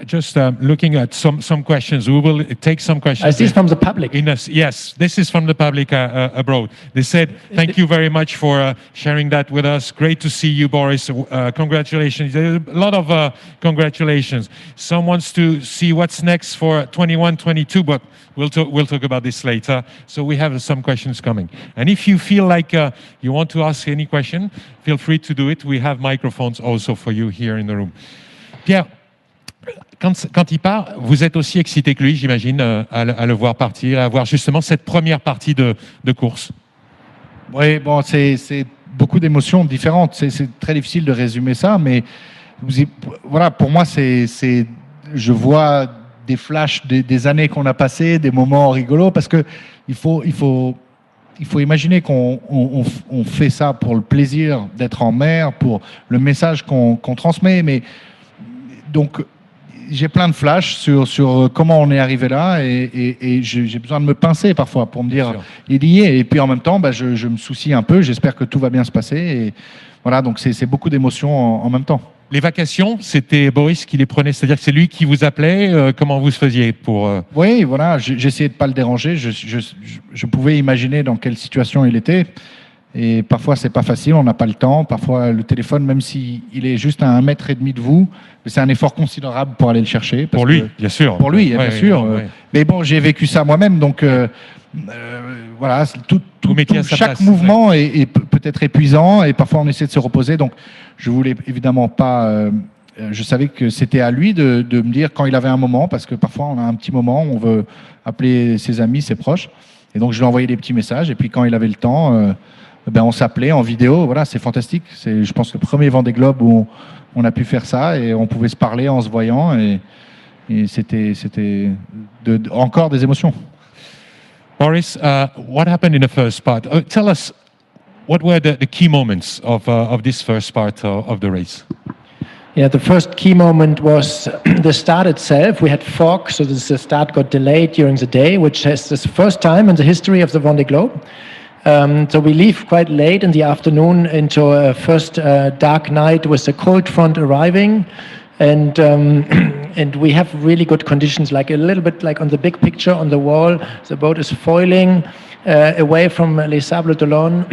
just looking at some questions. We will take some questions. Is this from the public? Yes, this is from the public abroad. They said, thank you very much for sharing that with us. Great to see you, Boris. Congratulations. There's a lot of congratulations. Some wants to see what's next for 21-22, but we'll talk about this later. So we have some questions coming. And if you feel like you want to ask any question, feel free to do it. We have microphones also for you here in the room. Pierre, quand il part, vous êtes aussi excité que lui, j'imagine, à le voir partir, à voir justement cette première partie de course. Oui, bon, c'est beaucoup d'émotions différentes. C'est très difficile de résumer ça, mais voilà, pour moi, je vois des flashs des années qu'on a passées, des moments rigolos, parce que il faut imaginer qu'on fait ça pour le plaisir d'être en mer, pour le message qu'on transmet, mais donc j'ai plein de flashs sur comment on est arrivé là, et j'ai besoin de me pincer parfois pour me dire il y est, et puis en même temps je me soucie un peu, j'espère que tout va bien se passer, et voilà, donc c'est beaucoup d'émotions en même temps. Les vacations, c'était Boris qui les prenait, c'est-à-dire que c'est lui qui vous appelait. Comment vous faisiez pour... Oui, voilà, j'essayais de ne pas le déranger. Je pouvais imaginer dans quelle situation il était. Et parfois, c'est pas facile, on n'a pas le temps. Parfois, le téléphone, même s'il est juste à 1,5 mètre de vous, c'est un effort considérable pour aller le chercher. Pour lui, bien sûr. Pour lui, bien sûr. Mais bon, j'ai vécu ça moi-même, donc... voilà, chaque mouvement est peut-être épuisant, et parfois on essaie de se reposer, donc je voulais évidemment pas, je savais que c'était à lui de me dire quand il avait un moment, parce que parfois on a un petit moment, on veut appeler ses amis, ses proches, et donc je lui envoyais des petits messages, et puis quand il avait le temps, on s'appelait en vidéo. Voilà, c'est fantastique, c'est, je pense, le premier Vendée Globe où on a pu faire ça, et on pouvait se parler en se voyant, et c'était encore des émotions. Boris, what happened in the first part? Tell us, what were the key moments of this first part of the race? Yeah, the first key moment was the start itself. We had fog, so the start got delayed during the day, which is the first time in the history of the Vendée Globe. So we leave quite late in the afternoon into a first dark night with the cold front arriving. And and we have really good conditions, like a little bit like on the big picture on the wall. The boat is foiling away from Les Sables d'Olonne,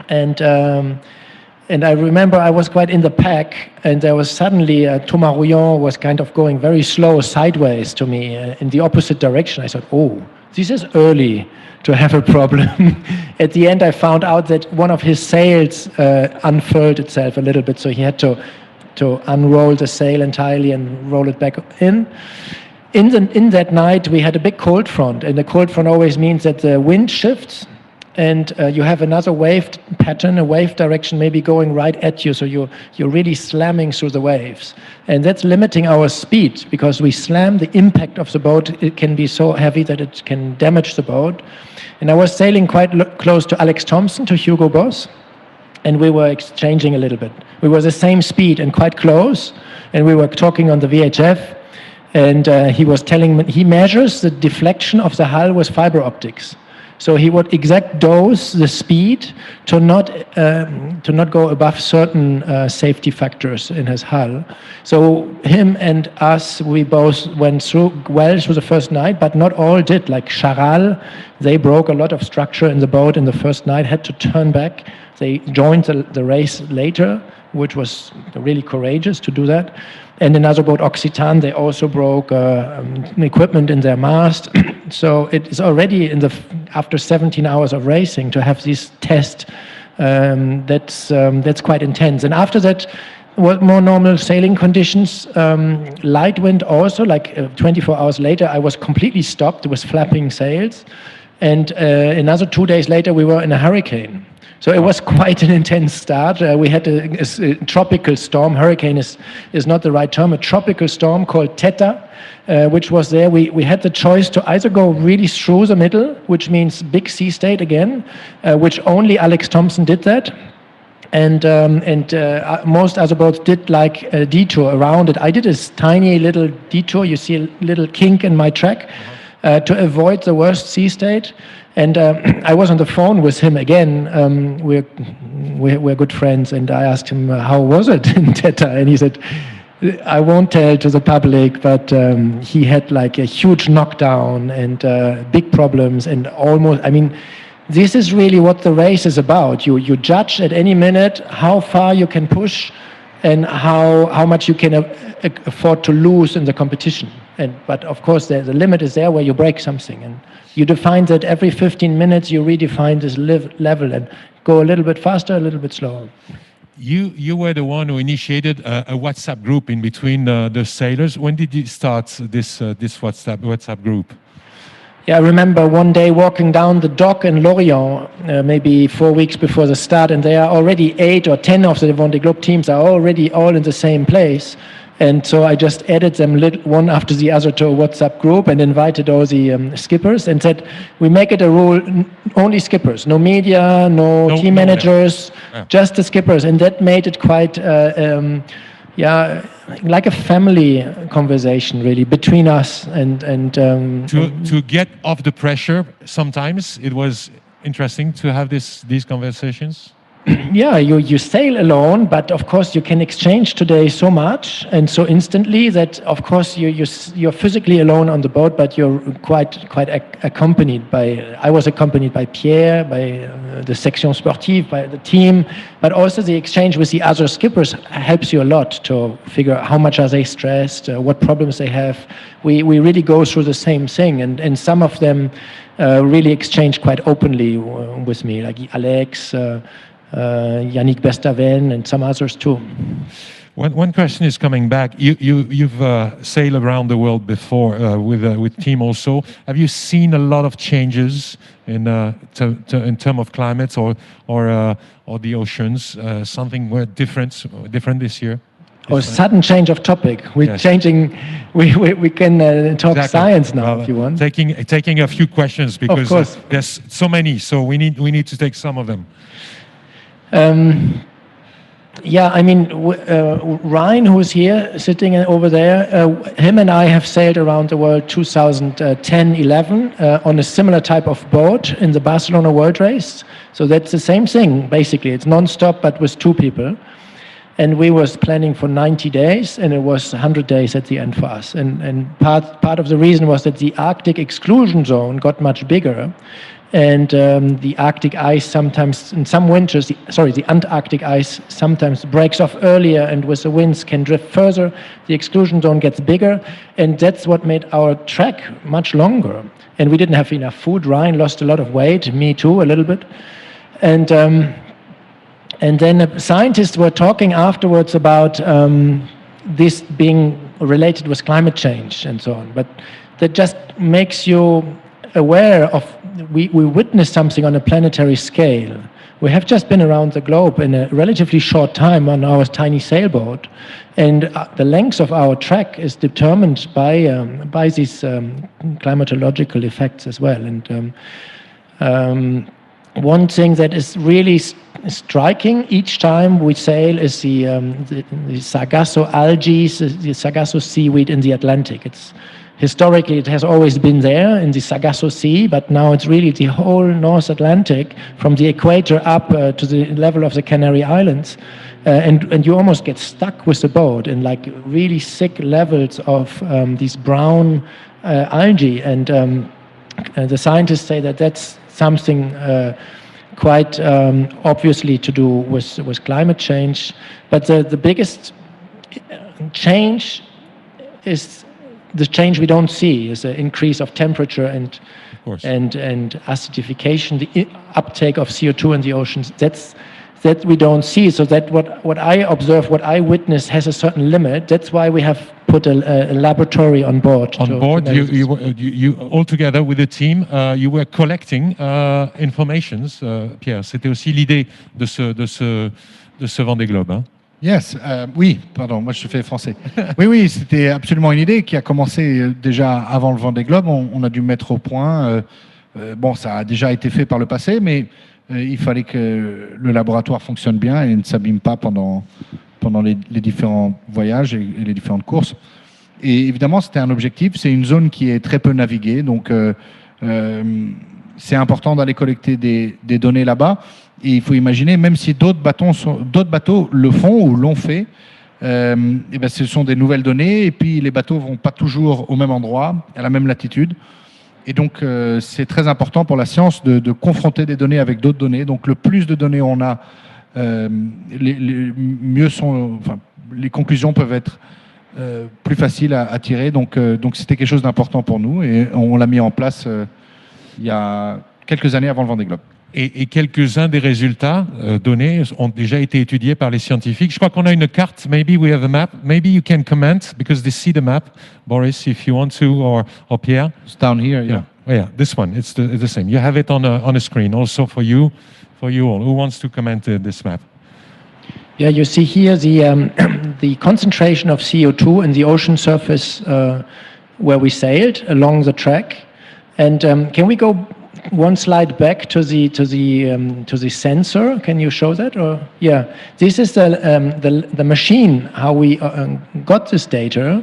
and I remember I was quite in the pack, and there was suddenly Thomas Rouillon was kind of going very slow sideways to me in the opposite direction. I thought, oh, this is early to have a problem. At the end, I found out that one of his sails unfurled itself a little bit, so he had to unroll the sail entirely and roll it back in. In that night, we had a big cold front, and the cold front always means that the wind shifts, and you have another wave pattern, a wave direction maybe going right at you, so you're really slamming through the waves. And that's limiting our speed, because we slam, the impact of the boat, it can be so heavy that it can damage the boat. And I was sailing quite close to Alex Thompson, to Hugo Boss, and we were exchanging a little bit. We were the same speed and quite close, and we were talking on the VHF, and he was telling me, he measures the deflection of the hull with fiber optics. So he would exact dose the speed to not go above certain safety factors in his hull. So him and us, we both went through the first night, but not all did. Like Charal, they broke a lot of structure in the boat in the first night, had to turn back. They joined the race later, which was really courageous to do that. And another boat, Occitane, they also broke equipment in their mast. So it is already after 17 hours of racing to have this test. That's quite intense. And after that, more normal sailing conditions, light wind also. Like 24 hours later, I was completely stopped. It was flapping sails, and another 2 days later, we were in a hurricane. So it was quite an intense start. We had a tropical storm. Hurricane is not the right term. A tropical storm called Theta, which was there. We had the choice to either go really through the middle, which means big sea state again, which only Alex Thompson did that. And most other boats did like a detour around it. I did a tiny little detour. You see a little kink in my track to avoid the worst sea state. And I was on the phone with him again. We're good friends, and I asked him how was it in Theta, and he said, "I won't tell to the public, but he had like a huge knockdown and big problems, and almost. I mean, this is really what the race is about. You judge at any minute how far you can push, and how much you can afford to lose in the competition. But of course, the limit is there where you break something, and you define that every 15 minutes you redefine this level and go a little bit faster, a little bit slower." You were the one who initiated a WhatsApp group in between the sailors. When did you start this WhatsApp group? Yeah, I remember one day walking down the dock in Lorient, maybe 4 weeks before the start, and there are already 8 or 10 of the Vendée Globe teams are already all in the same place. And so I just added them one after the other to a WhatsApp group and invited all the skippers and said, we make it a rule, only skippers, no media, no team managers, just the skippers. And that made it quite, like a family conversation, really, between us. To get off the pressure, sometimes it was interesting to have these conversations. Yeah, you sail alone, but of course you can exchange today so much and so instantly that of course you're physically alone on the boat, but you're quite accompanied by. I was accompanied by Pierre, by the section sportive, by the team, but also the exchange with the other skippers helps you a lot to figure out how much are they stressed, what problems they have. We really go through the same thing, and some of them really exchange quite openly with me, like Alex. Yannick Bestaven and some others too. One question is coming back. You've sailed around the world before with team also. Have you seen a lot of changes in terms of climates or the oceans? Something different this year? Or sudden change of topic. We're changing. We can talk science now if you want. Taking a few questions because there's so many. So we need to take some of them. I mean, Ryan, who is here, sitting over there, him and I have sailed around the world 2010-11 on a similar type of boat in the Barcelona World Race. So that's the same thing, basically. It's non-stop, but with 2 people. And we was planning for 90 days, and it was 100 days at the end for us. And part of the reason was that the Arctic exclusion zone got much bigger, and the Arctic ice sometimes, in some winters, the Antarctic ice sometimes breaks off earlier, and with the winds can drift further. The exclusion zone gets bigger, and that's what made our trek much longer. And we didn't have enough food. Ryan lost a lot of weight, me too, a little bit. And then scientists were talking afterwards about this being related with climate change and so on. But that just makes you aware of, we witnessed something on a planetary scale. We have just been around the globe in a relatively short time on our tiny sailboat. And the length of our trek is determined by these climatological effects as well. And one thing that is really striking each time we sail is the Sargasso algae, the Sargasso seaweed in the Atlantic. Historically, it has always been there in the Sargasso Sea, but now it's really the whole North Atlantic, from the equator up to the level of the Canary Islands. And you almost get stuck with the boat in like really thick levels of these brown algae. And the scientists say that that's something quite obviously to do with climate change. But the biggest change is the change we don't see, is the increase of temperature and acidification, the uptake of CO2 in the oceans. That we don't see. So that what I observe, what I witness, has a certain limit. That's why we have put a laboratory on board. You all together with the team, you were collecting informations. Pierre, c'était aussi l'idée de ce Vendée Globe. Hein? Yes, oui, pardon, moi je fais français. Oui, c'était absolument une idée qui a commencé déjà avant le Vendée Globe. On a dû mettre au point. Bon, ça a déjà été fait par le passé, mais il fallait que le laboratoire fonctionne bien et ne s'abîme pas pendant les différents voyages et les différentes courses. Et évidemment, c'était un objectif. C'est une zone qui est très peu naviguée, donc c'est important d'aller collecter des données là-bas. Et il faut imaginer, même si d'autres bateaux le font ou l'ont fait, et ben ce sont des nouvelles données, et puis les bateaux vont pas toujours au même endroit, à la même latitude. Et donc, c'est très important pour la science de confronter des données avec d'autres données. Donc, le plus de données on a, mieux sont, enfin, les conclusions peuvent être plus faciles à tirer. Donc, c'était quelque chose d'important pour nous et on l'a mis en place il y a quelques années avant le Vendée Globe. Et quelques-uns des résultats donnés ont déjà été étudiés par les scientifiques. Je crois qu'on a une carte. Maybe we have a map. Maybe you can comment because they see the map. Boris, if you want to, or Pierre. It's down here. Yeah. Yeah, this one. It's the same. You have it on a screen also for you all. Who wants to comment this map? Yeah, you see here the concentration of CO2 in the ocean surface where we sailed along the track. And can we go one slide back to the sensor? Can you show that? Or yeah, this is the machine how we got this data.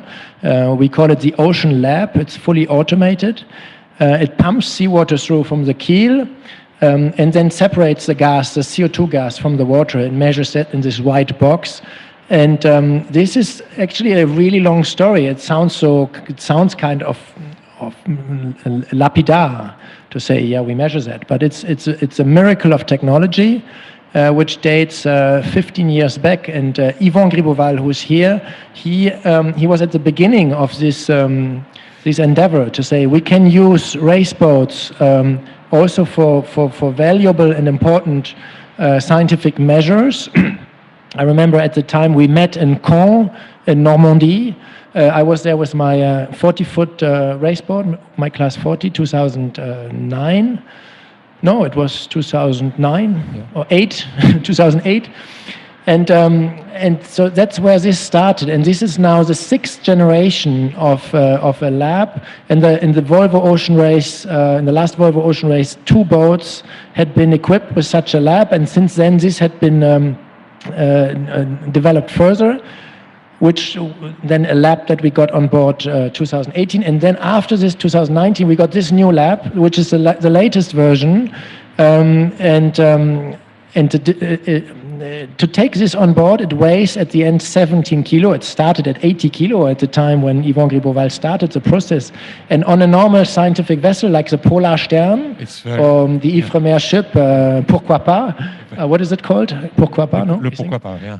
We call it the Ocean Lab. It's fully automated. It pumps seawater through from the keel and then separates the gas, the CO2 gas, from the water and measures it in this white box. And this is actually a really long story. It sounds kind of lapidar to say, yeah, we measure that. But it's a miracle of technology, which dates 15 years back. And Yvon Griboval, who is here, he was at the beginning of this endeavor to say we can use race boats also for valuable and important scientific measures. I remember at the time we met in Caen in Normandy. I was there with my 40-foot race boat, my class 40, 2009. No, it was 2009 or 8, 2008. And so that's where this started. And this is now the 6th generation of a lab. And in the Volvo Ocean Race, in the last Volvo Ocean Race, 2 boats had been equipped with such a lab. And since then, this had been developed further, which then a lab that we got on board 2018. And then after this, 2019, we got this new lab, which is the latest version. to take this on board, it weighs at the end 17 kilo. It started at 80 kilo at the time when Yvon Gribeauval started the process. And on a normal scientific vessel like the Polar Stern or the Ifremer ship, Pourquoi pas? What is it called? Pourquoi pas? No? Le pourquoi pas, yeah.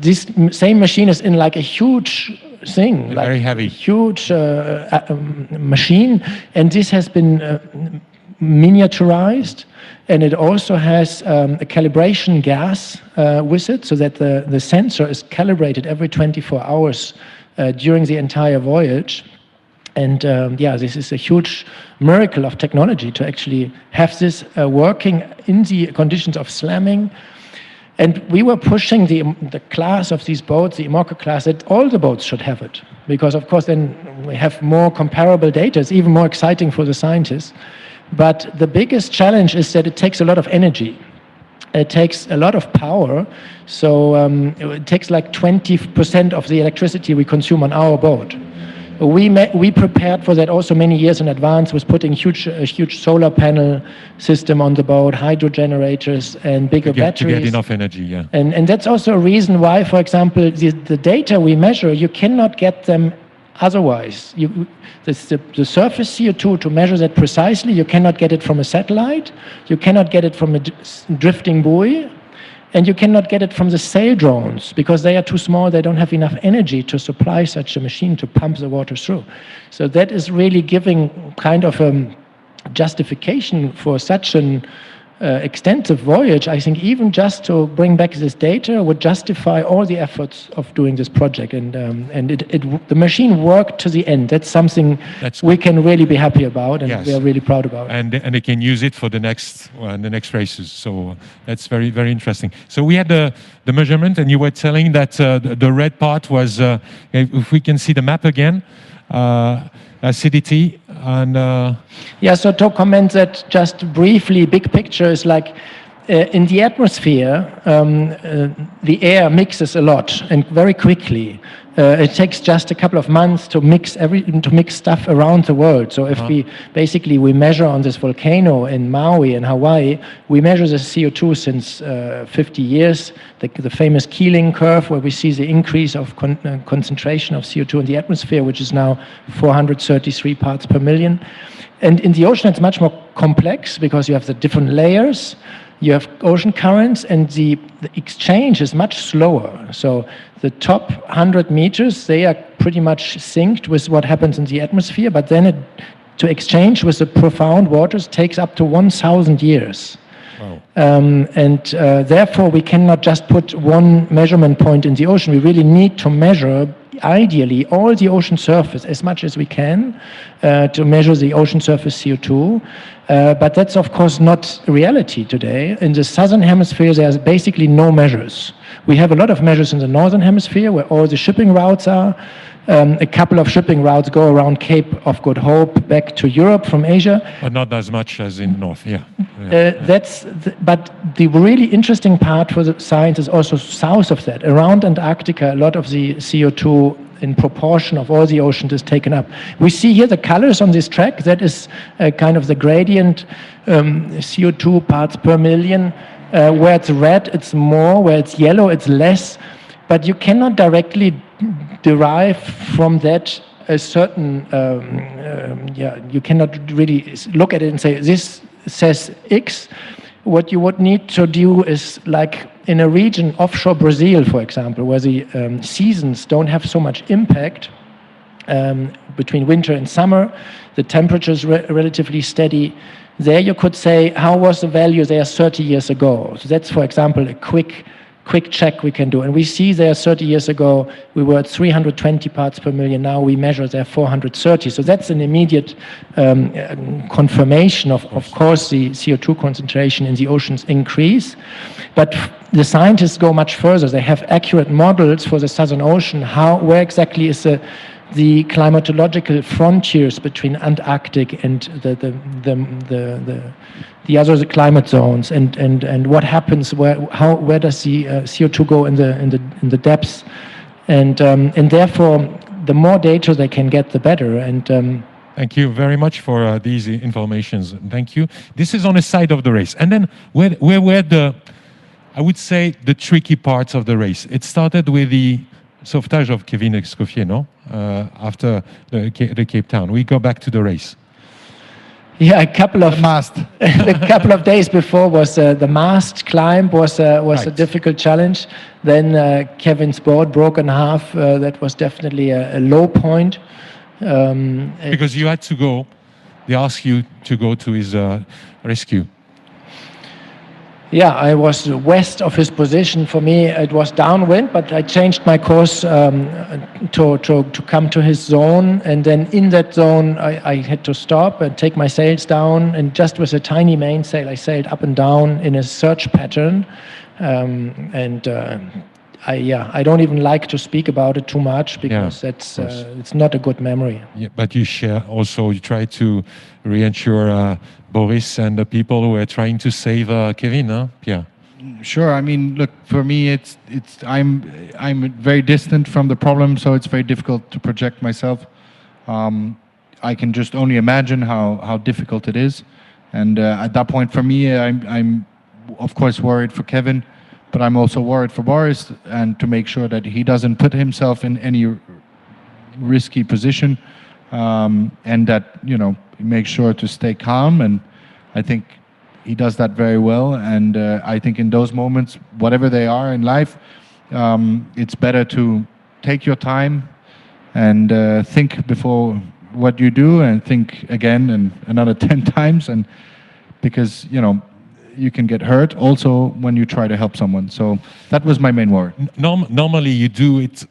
This same machine is in like a huge thing, like very heavy, huge machine, and this has been miniaturized, and it also has a calibration gas with it, so that the sensor is calibrated every 24 hours during the entire voyage. And this is a huge miracle of technology to actually have this working in the conditions of slamming. And we were pushing the class of these boats, the IMOCA class, that all the boats should have it. Because, of course, then we have more comparable data. It's even more exciting for the scientists. But the biggest challenge is that it takes a lot of energy. It takes a lot of power. So it takes like 20% of the electricity we consume on our boat. We prepared for that also many years in advance with putting a huge solar panel system on the boat, hydro generators, and bigger batteries. To get enough energy, yeah. And that's also a reason why, for example, the data we measure, you cannot get them otherwise. The surface CO2, to measure that precisely, you cannot get it from a satellite, you cannot get it from a drifting buoy, and you cannot get it from the sail drones because they are too small, they don't have enough energy to supply such a machine to pump the water through. So that is really giving kind of a justification for such an extensive voyage. I think even just to bring back this data would justify all the efforts of doing this project, and the machine worked to the end. That's something we can really be happy about, and we are really proud about. And they can use it for the next races. So that's very, very interesting. So we had the measurement, and you were telling that the red part was, if we can see the map again, acidity and so to comment that just briefly, big picture is like in the atmosphere the air mixes a lot and very quickly. It takes just a couple of months to mix stuff around the world. So if we measure on this volcano in Maui in Hawaii, we measure the CO2 since 50 years, the famous Keeling curve, where we see the increase of concentration of CO2 in the atmosphere, which is now 433 parts per million. And in the ocean, it's much more complex because you have the different layers. You have ocean currents, and the exchange is much slower. So the top 100 meters, they are pretty much synced with what happens in the atmosphere, but then to exchange with the profound waters takes up to 1,000 years. Wow. Therefore, we cannot just put one measurement point in the ocean. We really need to measure, ideally, all the ocean surface as much as we can to measure the ocean surface CO2. But that's, of course, not reality today. In the southern hemisphere, there's basically no measures. We have a lot of measures in the northern hemisphere, where all the shipping routes are. A couple of shipping routes go around Cape of Good Hope back to Europe from Asia. But not as much as in North, But the really interesting part for the science is also south of that. Around Antarctica, a lot of the CO2 in proportion of all the oceans is taken up. We see here the colors on this track. That is kind of the gradient CO2 parts per million. Where it's red, it's more. Where it's yellow, it's less. But you cannot directly derive from that a certain, you cannot really look at it and say, this says X. What you would need to do is, like in a region offshore Brazil, for example, where the seasons don't have so much impact between winter and summer, the temperature is relatively steady. There you could say, how was the value there 30 years ago? So that's, for example, a quick check we can do. And we see there 30 years ago, we were at 320 parts per million. Now we measure there 430. So that's an immediate confirmation of course, the CO2 concentration in the oceans increase. But the scientists go much further. They have accurate models for the Southern Ocean. Where exactly is the climatological frontiers between Antarctic and the other climate zones, and what happens, where does the CO2 go in the depths, and therefore the more data they can get, the better. And thank you very much for these informations. Thank you. This is on the side of the race, and then where were I would say, the tricky parts of the race. It started with the sauvetage of Kevin Escoffier, no? After the Cape Town. We go back to the race. Yeah, a couple of mast. a couple of days before was the mast climb was a difficult challenge. Then Kevin's board broke in half. That was definitely a low point. Because you had to go. They asked you to go to his rescue. Yeah, I was west of his position. For me, it was downwind, but I changed my course to come to his zone. And then in that zone, I had to stop and take my sails down. And just with a tiny mainsail, I sailed up and down in a search pattern. I don't even like to speak about it too much because it's not a good memory. Yeah, but you try to reassure Boris and the people who are trying to save Kevin, huh? Pierre? Sure. I mean, look, for me, I'm very distant from the problem, so it's very difficult to project myself. I can just only imagine how difficult it is, and at that point, for me, I'm of course worried for Kevin, but I'm also worried for Boris, and to make sure that he doesn't put himself in any risky position, and that make sure to stay calm. And I think he does that very well. And I think in those moments, whatever they are in life, it's better to take your time and think before what you do, and think again and another 10 times, and because you can get hurt also when you try to help someone. So that was my main worry. Normally you do it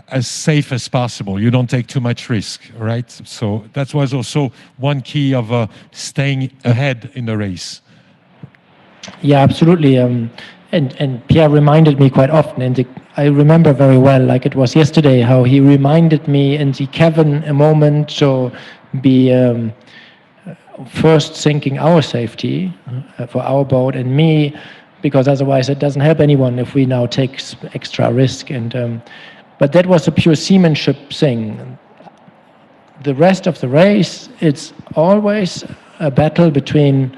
as safe as possible. You don't take too much risk, right? So that was also one key of staying ahead in the race. Yeah, absolutely. And Pierre reminded me quite often, and I remember very well, like it was yesterday, how he reminded me in the cabin a moment to be first thinking our safety for our boat and me, because otherwise it doesn't help anyone if we now take extra risk. And but that was a pure seamanship thing. The rest of the race, it's always a battle between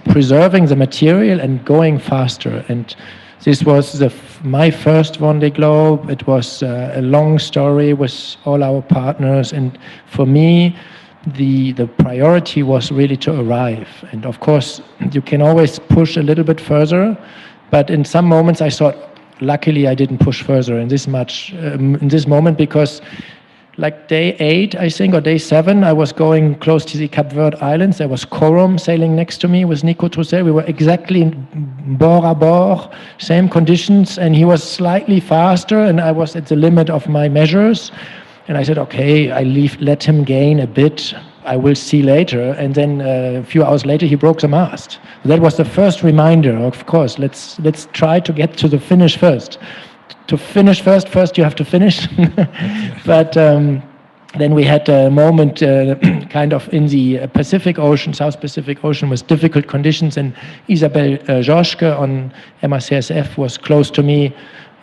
preserving the material and going faster. And this was my first Vendée Globe. It was a long story with all our partners, and for me, the priority was really to arrive. And of course, you can always push a little bit further, but in some moments I thought, luckily I didn't push further in this moment, because like day 8, I think, or day 7, I was going close to the Cape Verde Islands. There was Corum sailing next to me with Nico Troussel. We were exactly bord à bord, same conditions, and he was slightly faster, and I was at the limit of my measures. And I said, okay, let him gain a bit. I will see later. And then a few hours later, he broke the mast. That was the first reminder. Of course, let's try to get to the finish first. To finish first you have to finish. But then we had a moment kind of in the Pacific Ocean, South Pacific Ocean, with difficult conditions, and Isabelle Joschke on MACSF was close to me,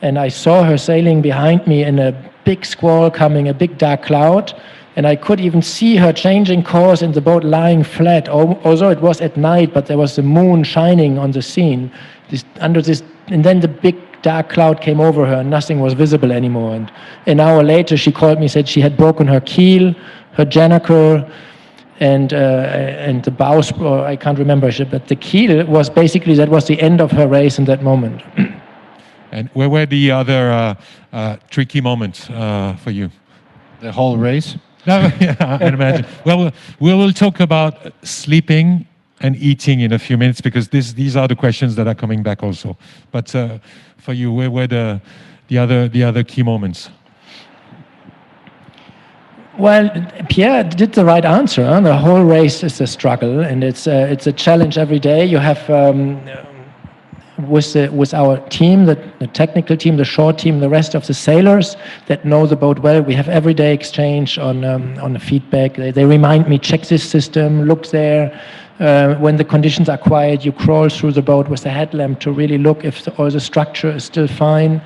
and I saw her sailing behind me in a big squall coming, a big dark cloud, and I could even see her changing course and the boat lying flat, although it was at night, but there was the moon shining on the scene. And then the big dark cloud came over her and nothing was visible anymore. And an hour later she called me, said she had broken her keel, her janicle, and the bowsprit, I can't remember, but the keel was basically, that was the end of her race in that moment. And where were the other tricky moments for you? The whole race? No, yeah, I can imagine. Well, we will talk about sleeping and eating in a few minutes, because these are the questions that are coming back also. But for you, where were the other key moments? Well, Pierre did the right answer. Huh? The whole race is a struggle, and it's a challenge every day. You have with our team, the technical team, the shore team, the rest of the sailors that know the boat well. We have everyday exchange on the feedback. They remind me, check this system, look there. When the conditions are quiet, you crawl through the boat with the headlamp to really look if all the structure is still fine.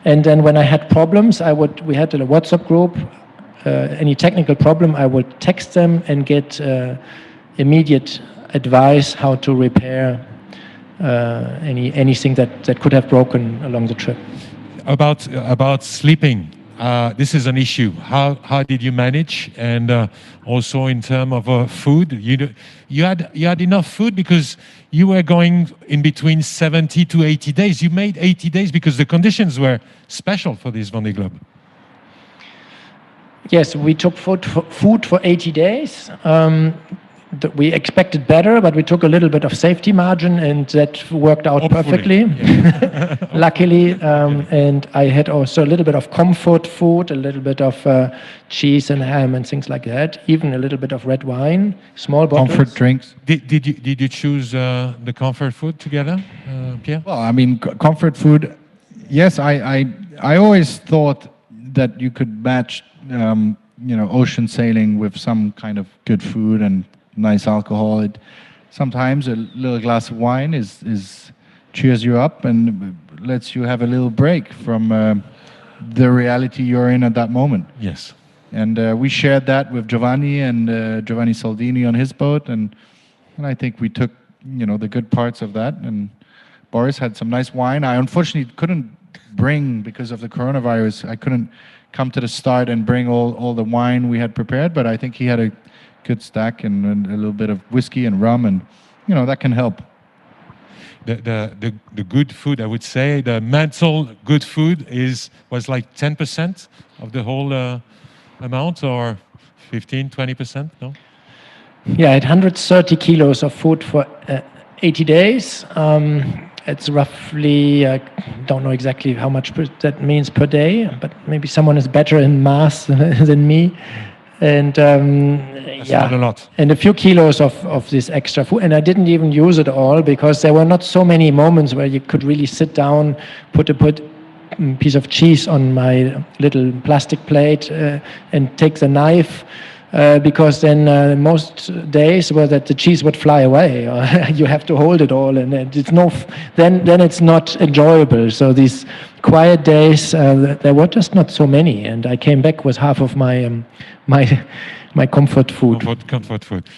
And then when I had problems, we had a WhatsApp group. Any technical problem, I would text them and get immediate advice how to repair. anything that could have broken along the trip. About sleeping, this is an issue. How did you manage? And also in terms of food, you had enough food because you were going in between 70 to 80 days. You made 80 days because the conditions were special for this Vendée Globe. Yes, we took food for 80 days. We expected better, but we took a little bit of safety margin, and that worked out perfectly, yeah. Luckily. And I had also a little bit of comfort food, a little bit of cheese and ham and things like that, even a little bit of red wine, small bottles. Comfort drinks. Did you choose the comfort food together, Pierre? Well, I mean, comfort food, yes, I always thought that you could match ocean sailing with some kind of good food and nice alcohol. Sometimes a little glass of wine is cheers you up and lets you have a little break from the reality you're in at that moment. Yes. And we shared that with Giovanni and Giovanni Soldini on his boat, and I think we took the good parts of that. And Boris had some nice wine. I unfortunately couldn't bring, because of the coronavirus, I couldn't come to the start and bring all the wine we had prepared, but I think he had a good stack and a little bit of whiskey and rum, and that can help. The good food, I would say, the mental good food was like 10% of the whole amount, or 15-20%, no? Yeah, I had 130 kilos of food for 80 days. It's roughly, I don't know exactly how much that means per day, but maybe someone is better in math than me. And That's not a lot. And a few kilos of this extra food. And I didn't even use it all because there were not so many moments where you could really sit down, put a piece of cheese on my little plastic plate and take the knife. Because then most days were that the cheese would fly away. You have to hold it all, and then it's not enjoyable. So these quiet days, there were just not so many, and I came back with half of my my comfort food. Comfort food.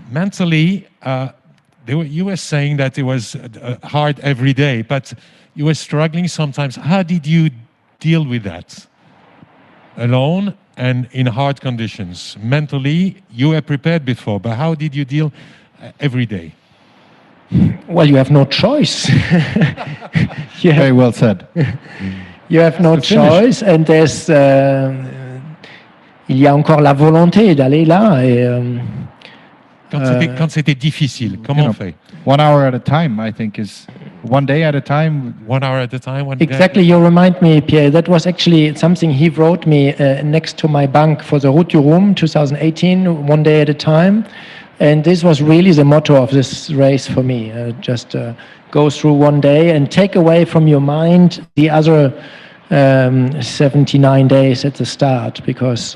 Mentally, you were saying that it was hard every day, but you were struggling sometimes. How did you deal with that? Alone? And in hard conditions. Mentally, you were prepared before, but how did you deal every day? Well, you have no choice. Very well said. You have no choice, and there's il y a encore la volonté d'aller là. Et, quand c'était difficile, comment on fait? 1 hour at a time, I think, is 1 day at a time. 1 hour at a time, one exactly, day. You remind me, Pierre, that was actually something he wrote me next to my bunk for the Route du Rhum 2018, 1 day at a time. And this was really the motto of this race for me. Just go through 1 day and take away from your mind the other 79 days at the start, because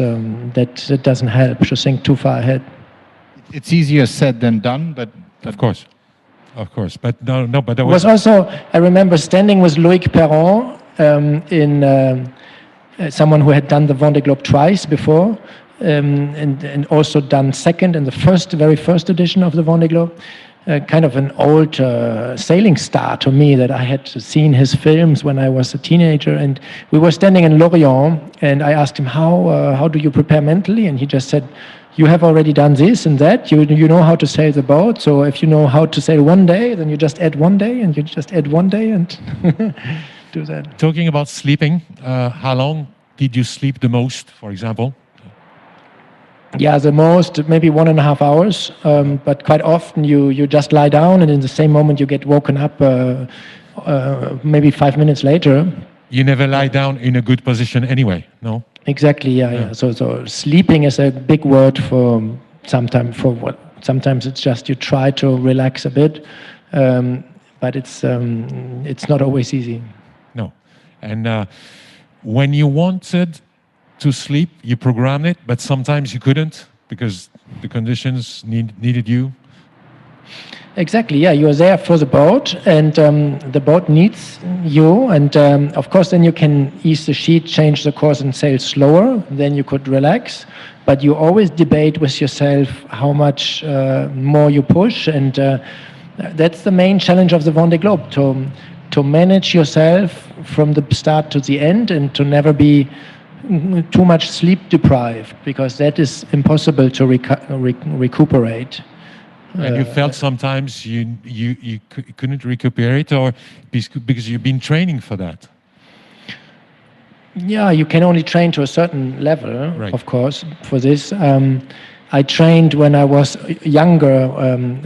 that doesn't help to think too far ahead. It's easier said than done, but of course, but no. But there was also, I remember standing with Loïc Perron, someone who had done the Vendée Globe twice before, and also done second in the very first edition of the Vendée Globe. Kind of an old sailing star to me, that I had seen his films when I was a teenager. And we were standing in Lorient, and I asked him, how do you prepare mentally? And he just said, you have already done this and that. You know how to sail the boat. So if you know how to sail 1 day, then you just add 1 day, and you just add 1 day and do that. Talking about sleeping, how long did you sleep the most, for example? Yeah, the most, maybe 1.5 hours. But quite often you just lie down, and in the same moment you get woken up maybe 5 minutes later. You never lie down in a good position anyway, no? Exactly, yeah. So sleeping is a big word for sometimes it's just you try to relax a bit, but it's not always easy. No, and when you wanted to sleep, you programmed it, but sometimes you couldn't because the conditions needed you. Exactly, yeah, you're there for the boat, and the boat needs you, and of course then you can ease the sheet, change the course and sail slower, then you could relax, but you always debate with yourself how much more you push, and That's the main challenge of the Vendée Globe, to manage yourself from the start to the end and to never be too much sleep deprived, because that is impossible to recuperate. And you felt sometimes you couldn't recuperate, or because you've been training for that? Yeah, you can only train to a certain level, right. Of course, for this. I trained when I was younger.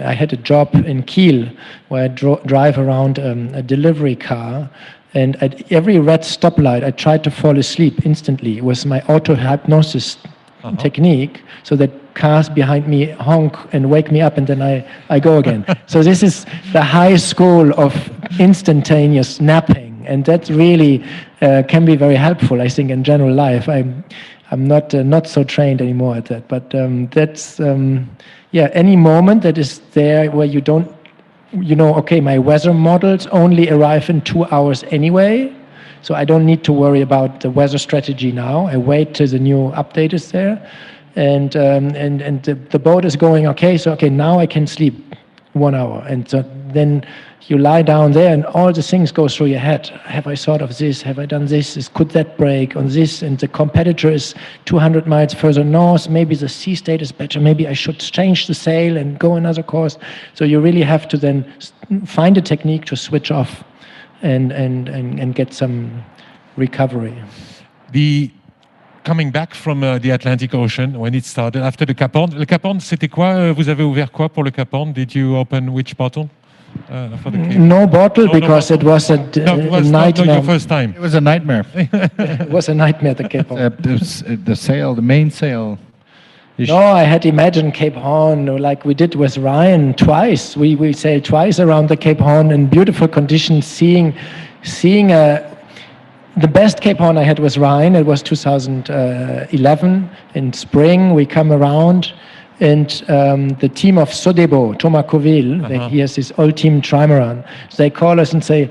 I had a job in Kiel where I drive around a delivery car, and at every red stoplight I tried to fall asleep instantly. It was my auto-hypnosis technique, so that cars behind me honk and wake me up, and then I go again. So this is the high school of instantaneous napping, and that really can be very helpful, I think, in general life. I'm not so trained anymore at that, but that's any moment that is there where you don't, okay, my weather models only arrive in 2 hours anyway, so I don't need to worry about the weather strategy now. I wait till the new update is there, and the boat is going okay. So okay, now I can sleep 1 hour, and so then you lie down there and all the things go through your head. Have I thought of this? Have I done this? Could that break on this? And the competitor is 200 miles further north. Maybe the sea state is better. Maybe I should change the sail and go another course. So you really have to then find a technique to switch off and get some recovery. Coming back from the Atlantic Ocean, when it started, after the Cap Horn. Le Cap Horn, c'était quoi? Vous avez ouvert quoi pour le Cap Horn? Did you open which bottle? For the Cape? No bottle, because it was a nightmare. Not your first time. It was a nightmare. It was a nightmare, the Cape Horn. The main sail. No, I had imagined Cape Horn like we did with Ryan twice. We sailed twice around the Cape Horn in beautiful conditions, seeing the best Cape Horn I had was Rhine. It was 2011 in spring. We come around, and the team of Sodebo, Thomas Coville, he has his old team trimaran. So they call us and say,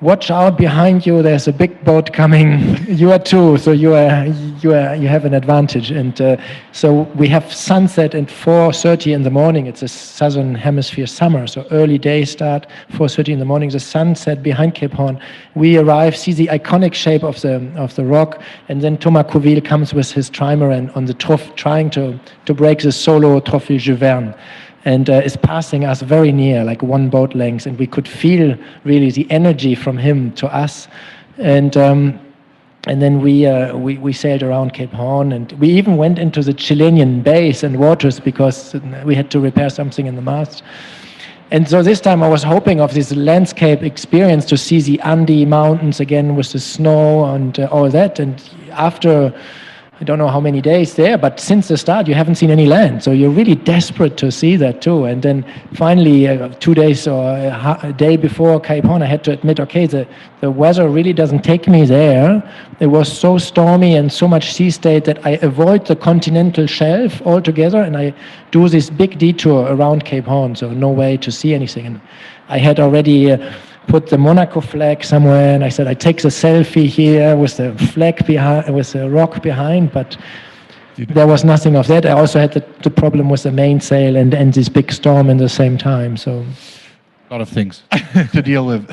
"Watch out behind you! There's a big boat coming. You are too, so you have an advantage." And so we have sunset at 4:30 in the morning. It's a southern hemisphere summer, so early day start 4:30 in the morning. The sunset behind Cape Horn. We arrive, see the iconic shape of the rock, and then Thomas Coville comes with his trimaran on the trough, trying to break the solo Trophée Jules Verne. And is passing us very near, like 1 boat length, and we could feel really the energy from him to us, and then we sailed around Cape Horn, and we even went into the Chilean bays and waters because we had to repair something in the mast. And so this time I was hoping of this landscape experience to see the Andes mountains again with the snow and all that, and after I don't know how many days there, but since the start you haven't seen any land, so you're really desperate to see that too. And then finally 2 days or a day before Cape Horn, I had to admit, okay, the weather really doesn't take me there. It was so stormy and so much sea state that I avoid the continental shelf altogether, and I do this big detour around Cape Horn, so no way to see anything. And I had already put the Monaco flag somewhere, and I said I take the selfie here with the flag behind, with the rock behind, but there was nothing of that. I also had the problem with the mainsail and this big storm in the same time. So a lot of things to deal with.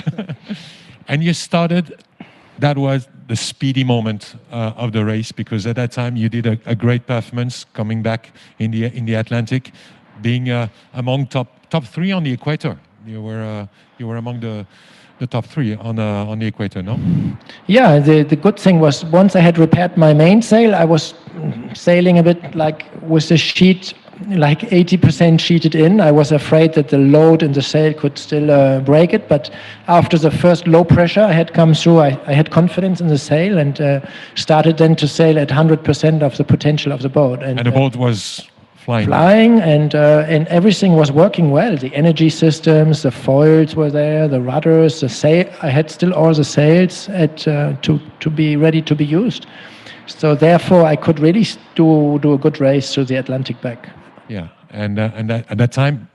And you started, that was the speedy moment of the race, because at that time you did a great performance coming back in the Atlantic, being among top 3 on the equator. You were among the top 3 on the equator, no? Yeah, the good thing was once I had repaired my mainsail, I was sailing a bit like with the sheet, like 80% sheeted in. I was afraid that the load in the sail could still break it, but after the first low pressure I had come through, I had confidence in the sail and started then to sail at 100% of the potential of the boat. And the boat was flying, and everything was working well. The energy systems, the foils were there, the rudders, the sail. I had still all the sails to be ready to be used. So therefore, I could really do a good race through the Atlantic back. Yeah, and at that time,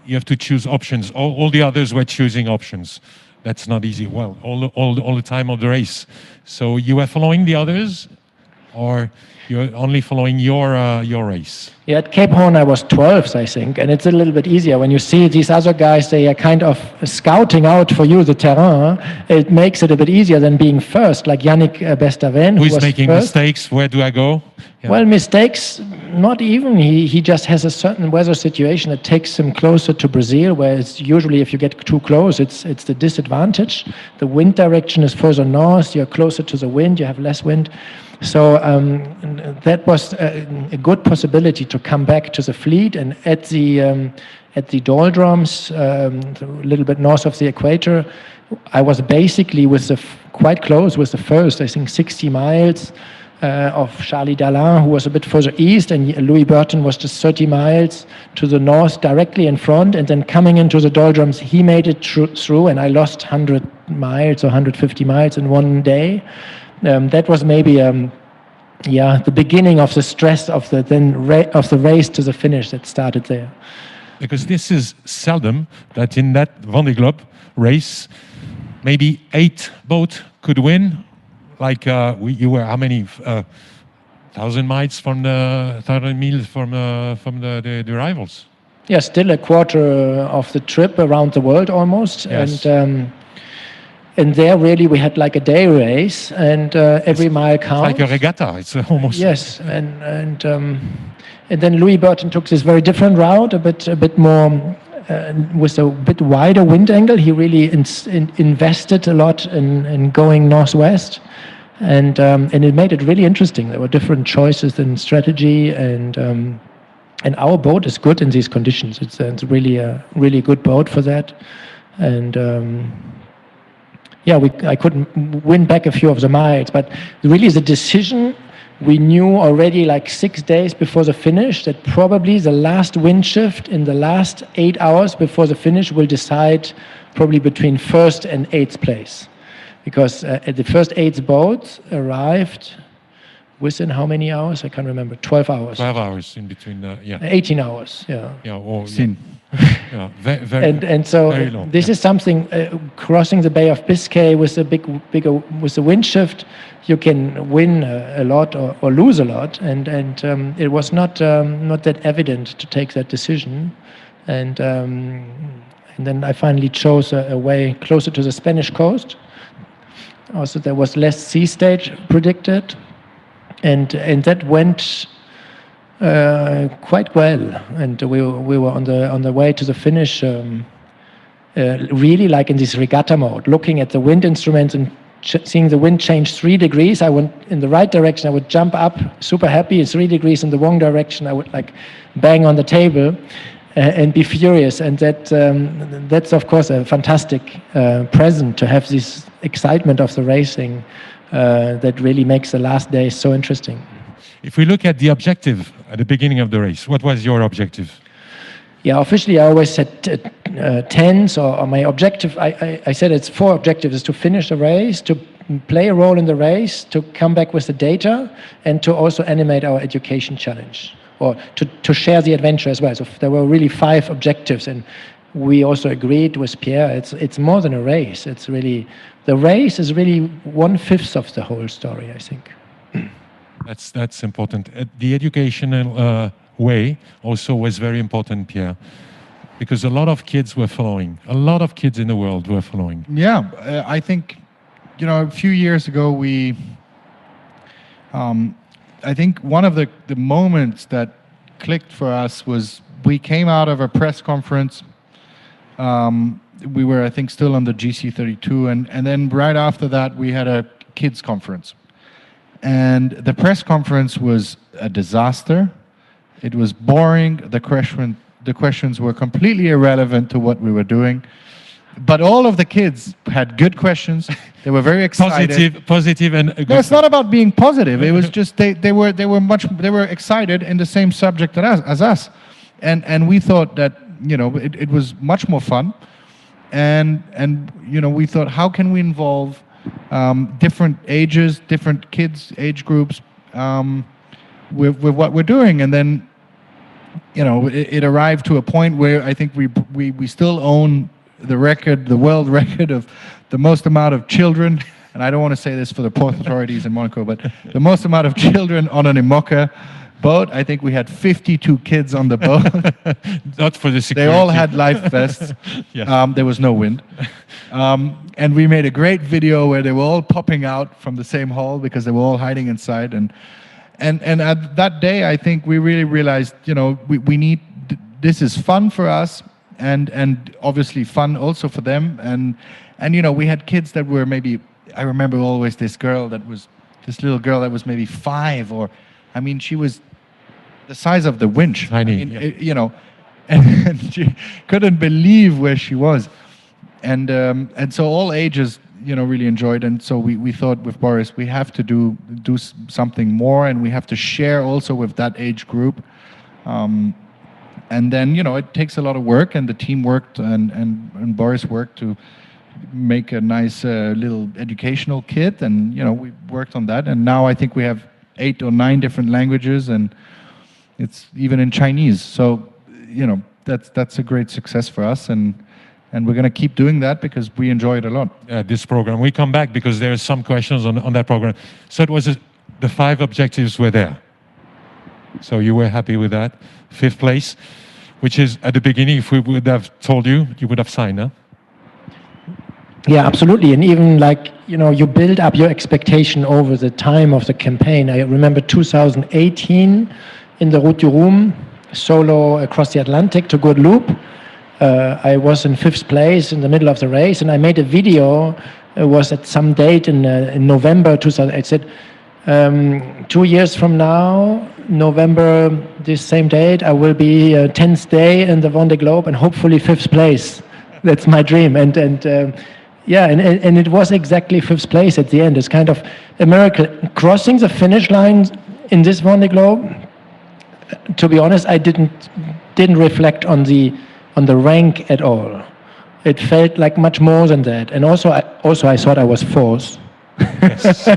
you have to choose options. All the others were choosing options. That's not easy. Well, all the time of the race. So you were following the others. or you're only following your race? Yeah, at Cape Horn I was 12th, I think, and it's a little bit easier. When you see these other guys, they are kind of scouting out for you the terrain. It makes it a bit easier than being first, like Yannick Bestaven. Who is making mistakes? Where do I go? Yeah. Well, mistakes, not even. He just has a certain weather situation that takes him closer to Brazil, where it's usually if you get too close, it's the disadvantage. The wind direction is further north, you're closer to the wind, you have less wind. So that was a good possibility to come back to the fleet, and at the doldrums, a little bit north of the equator, I was basically quite close with the first, I think 60 miles of Charlie Dalin, who was a bit further east, and Louis Burton was just 30 miles to the north directly in front, and then coming into the doldrums, he made it through, and I lost 100 miles or 150 miles in one day. That was maybe the beginning of the stress of the race to the finish that started there. Because this is seldom that in that Vendée Globe race, maybe 8 boats could win. Like you were how many 1,000 miles from the rivals? Yeah, still a quarter of the trip around the world almost, yes. And there really we had like a day race, and every mile counts. It's like a regatta. It's almost yes, and then Louis Burton took this very different route, a bit more with a bit wider wind angle. He really invested a lot in going northwest, and it made it really interesting. There were different choices in strategy, and our boat is good in these conditions. It's really a really good boat for that, and. I couldn't win back a few of the miles, but really the decision, we knew already like 6 days before the finish that probably the last wind shift in the last 8 hours before the finish will decide probably between first and 8th place. Because the first 8 boats arrived within how many hours? I can't remember. 12 hours. 12 hours in between, 18 hours, yeah. Yeah, or... Yeah, and so this is something crossing the Bay of Biscay with with the wind shift, you can win a lot or lose a lot, and it was not that evident to take that decision, and then I finally chose a way closer to the Spanish coast. Also, there was less sea stage predicted, and that went. Quite well, and we were on the way to the finish, really like in this regatta mode, looking at the wind instruments and seeing the wind change 3 degrees. I went in the right direction, I would jump up, super happy. It's 3 degrees in the wrong direction, I would like bang on the table and be furious. And that's of course a fantastic present to have this excitement of the racing that really makes the last day so interesting. If we look at the objective at the beginning of the race, what was your objective? Yeah, officially I always said 10s, or my objective, I said it's 4 objectives: is to finish the race, to play a role in the race, to come back with the data, and to also animate our education challenge, or to share the adventure as well. So there were really 5 objectives, and we also agreed with Pierre, it's more than a race. It's really, the race is really 1/5 of the whole story, I think. That's important. The educational way also was very important, Pierre, because a lot of kids were following. A lot of kids in the world were following. Yeah, I think, a few years ago I think one of the moments that clicked for us was we came out of a press conference. We were, I think, still on the GC32, and then right after that we had a kids conference. And the press conference was a disaster. It was boring. The questions were completely irrelevant to what we were doing. But all of the kids had good questions. They were very excited. Positive and good. No, it's not about being positive. It was just they were excited in the same subject as us. And we thought that, it was much more fun. And we thought, how can we involve different ages, different kids, age groups, with what we're doing? And then, it arrived to a point where I think we still own the world record of the most amount of children and I don't want to say this for the port authorities in Monaco, but the most amount of children on an IMOCA boat. I think we had 52 kids on the boat. Not for the security. They all had life vests. Yes. There was no wind. And we made a great video where they were all popping out from the same hall because they were all hiding inside. And at that day, I think we really realized, we need, this is fun for us and obviously fun also for them. And we had kids that were maybe, I remember always this little girl that was maybe 5 or, she was the size of the winch. Tiny, and she couldn't believe where she was. And so all ages, really enjoyed. And so we thought with Boris, we have to do something more, and we have to share also with that age group. And then, it takes a lot of work, and the team worked and Boris worked to make a nice little educational kit. And, we worked on that. And now I think we have 8 or 9 different languages, and it's even in Chinese. So, that's a great success for us. And we're going to keep doing that because we enjoy it a lot. This program. We come back because there are some questions on that program. So it was the 5 objectives were there. So you were happy with that. 5th place, which is at the beginning, if we would have told you, you would have signed, huh? Yeah, absolutely. And even you build up your expectation over the time of the campaign. I remember 2018 in the Route du Rhum, solo across the Atlantic to Guadeloupe. I was in 5th place in the middle of the race, and I made a video. It was at some date in November 2000. I said, 2 years from now, November, this same date, I will be 10th day in the Vendée Globe and hopefully 5th place. That's my dream. And it was exactly 5th place at the end. It's kind of a miracle. Crossing the finish line in this Vendée Globe, to be honest, I didn't reflect on the rank at all. It felt like much more than that. And also I thought I was 4th. Yes.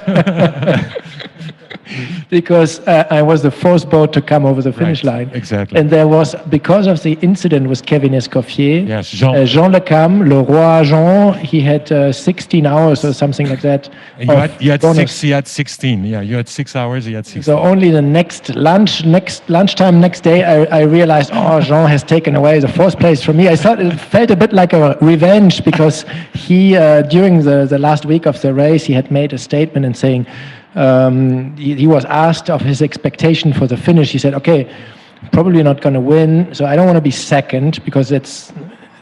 Because I was the 4th boat to come over the finish line. Exactly. And there was, because of the incident with Kevin Escoffier, yes, Jean Le Cam, Le Roi Jean, he had 16 hours or something like that. And you had 16. Yeah, you had 6 hours, he had 16. So only the next lunchtime next day, I realized, Jean has taken away the 4th place from me. I thought it felt a bit like a revenge because he, during the last week of the race, he had made a statement and saying, he was asked of his expectation for the finish. He said, okay, probably not going to win, so I don't want to be second because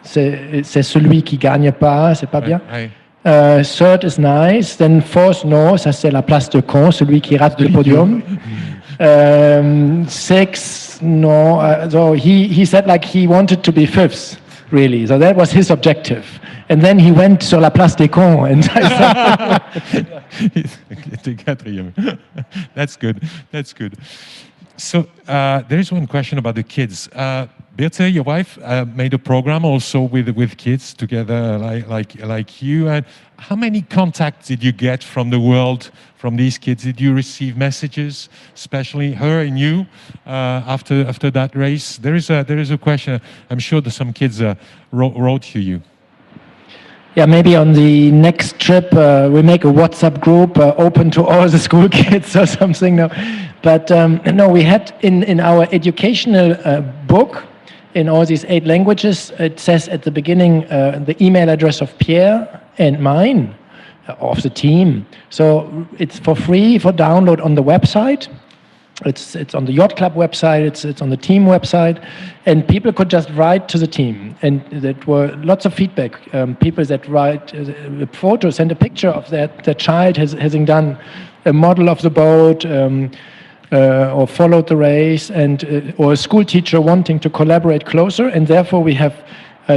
c'est celui qui gagne pas, c'est pas bien. 3rd is nice, then 4th, no, ça c'est la place de con, celui qui rate le podium. 6th, no, so he said he wanted to be 5th, really, so that was his objective. And then he went sur la place des cons, and I thought, that's good. That's good. So there is one question about the kids. Birte, your wife, made a program also with kids together, like you. And how many contacts did you get from the world, from these kids? Did you receive messages, especially her and you, after that race? There is a question. I'm sure that some kids wrote to you. Yeah, maybe on the next trip we make a WhatsApp group open to all the school kids or something. No, but no, we had in our educational book, in all these 8 languages, it says at the beginning the email address of Pierre and mine, of the team. So it's for free for download on the website. It's on the Yacht Club website, it's on the team website, and people could just write to the team. And there were lots of feedback. People that write a photo, send a picture of their child having done a model of the boat, or followed the race, and or a school teacher wanting to collaborate closer. And therefore we have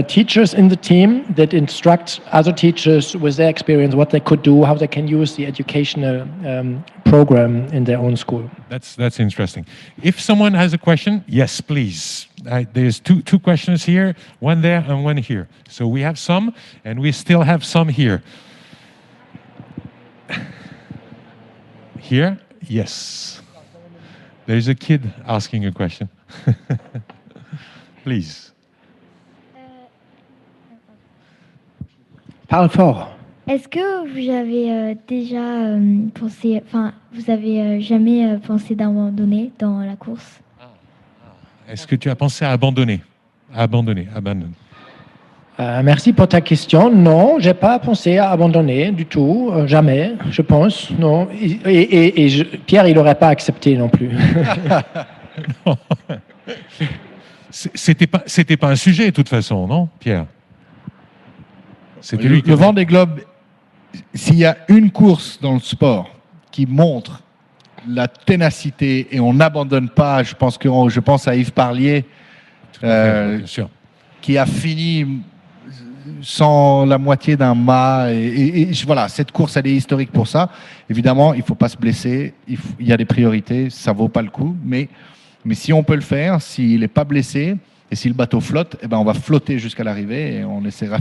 teachers in the team that instruct other teachers with their experience what they could do, how they can use the educational program in their own school. That's interesting. If someone has a question, yes, please. There's two questions here, one there and one here. So we have some, and we still have some here. Here, yes. There's a kid asking a question. Please. Parle fort. Est-ce que vous avez déjà pensé, enfin, vous avez jamais pensé d'abandonner dans la course? Est-ce que tu as pensé à abandonner? Abandonner. Merci pour ta question. Non, j'ai pas pensé à abandonner du tout, jamais, je pense. Non. Pierre, il n'aurait pas accepté non plus. Non. C'était pas un sujet de toute façon, non, Pierre? C'était lui. Le Vendée Globe, s'il y a une course dans le sport qui montre la ténacité et on n'abandonne pas, je pense à Yves Parlier, Bien sûr. qui a fini sans la moitié d'un mât. Voilà, cette course, elle est historique pour ça. Évidemment, il ne faut pas se blesser. Il y a des priorités, ça ne vaut pas le coup. Mais si on peut le faire, s'il n'est pas blessé et si le bateau flotte, eh ben on va flotter jusqu'à l'arrivée et on essaiera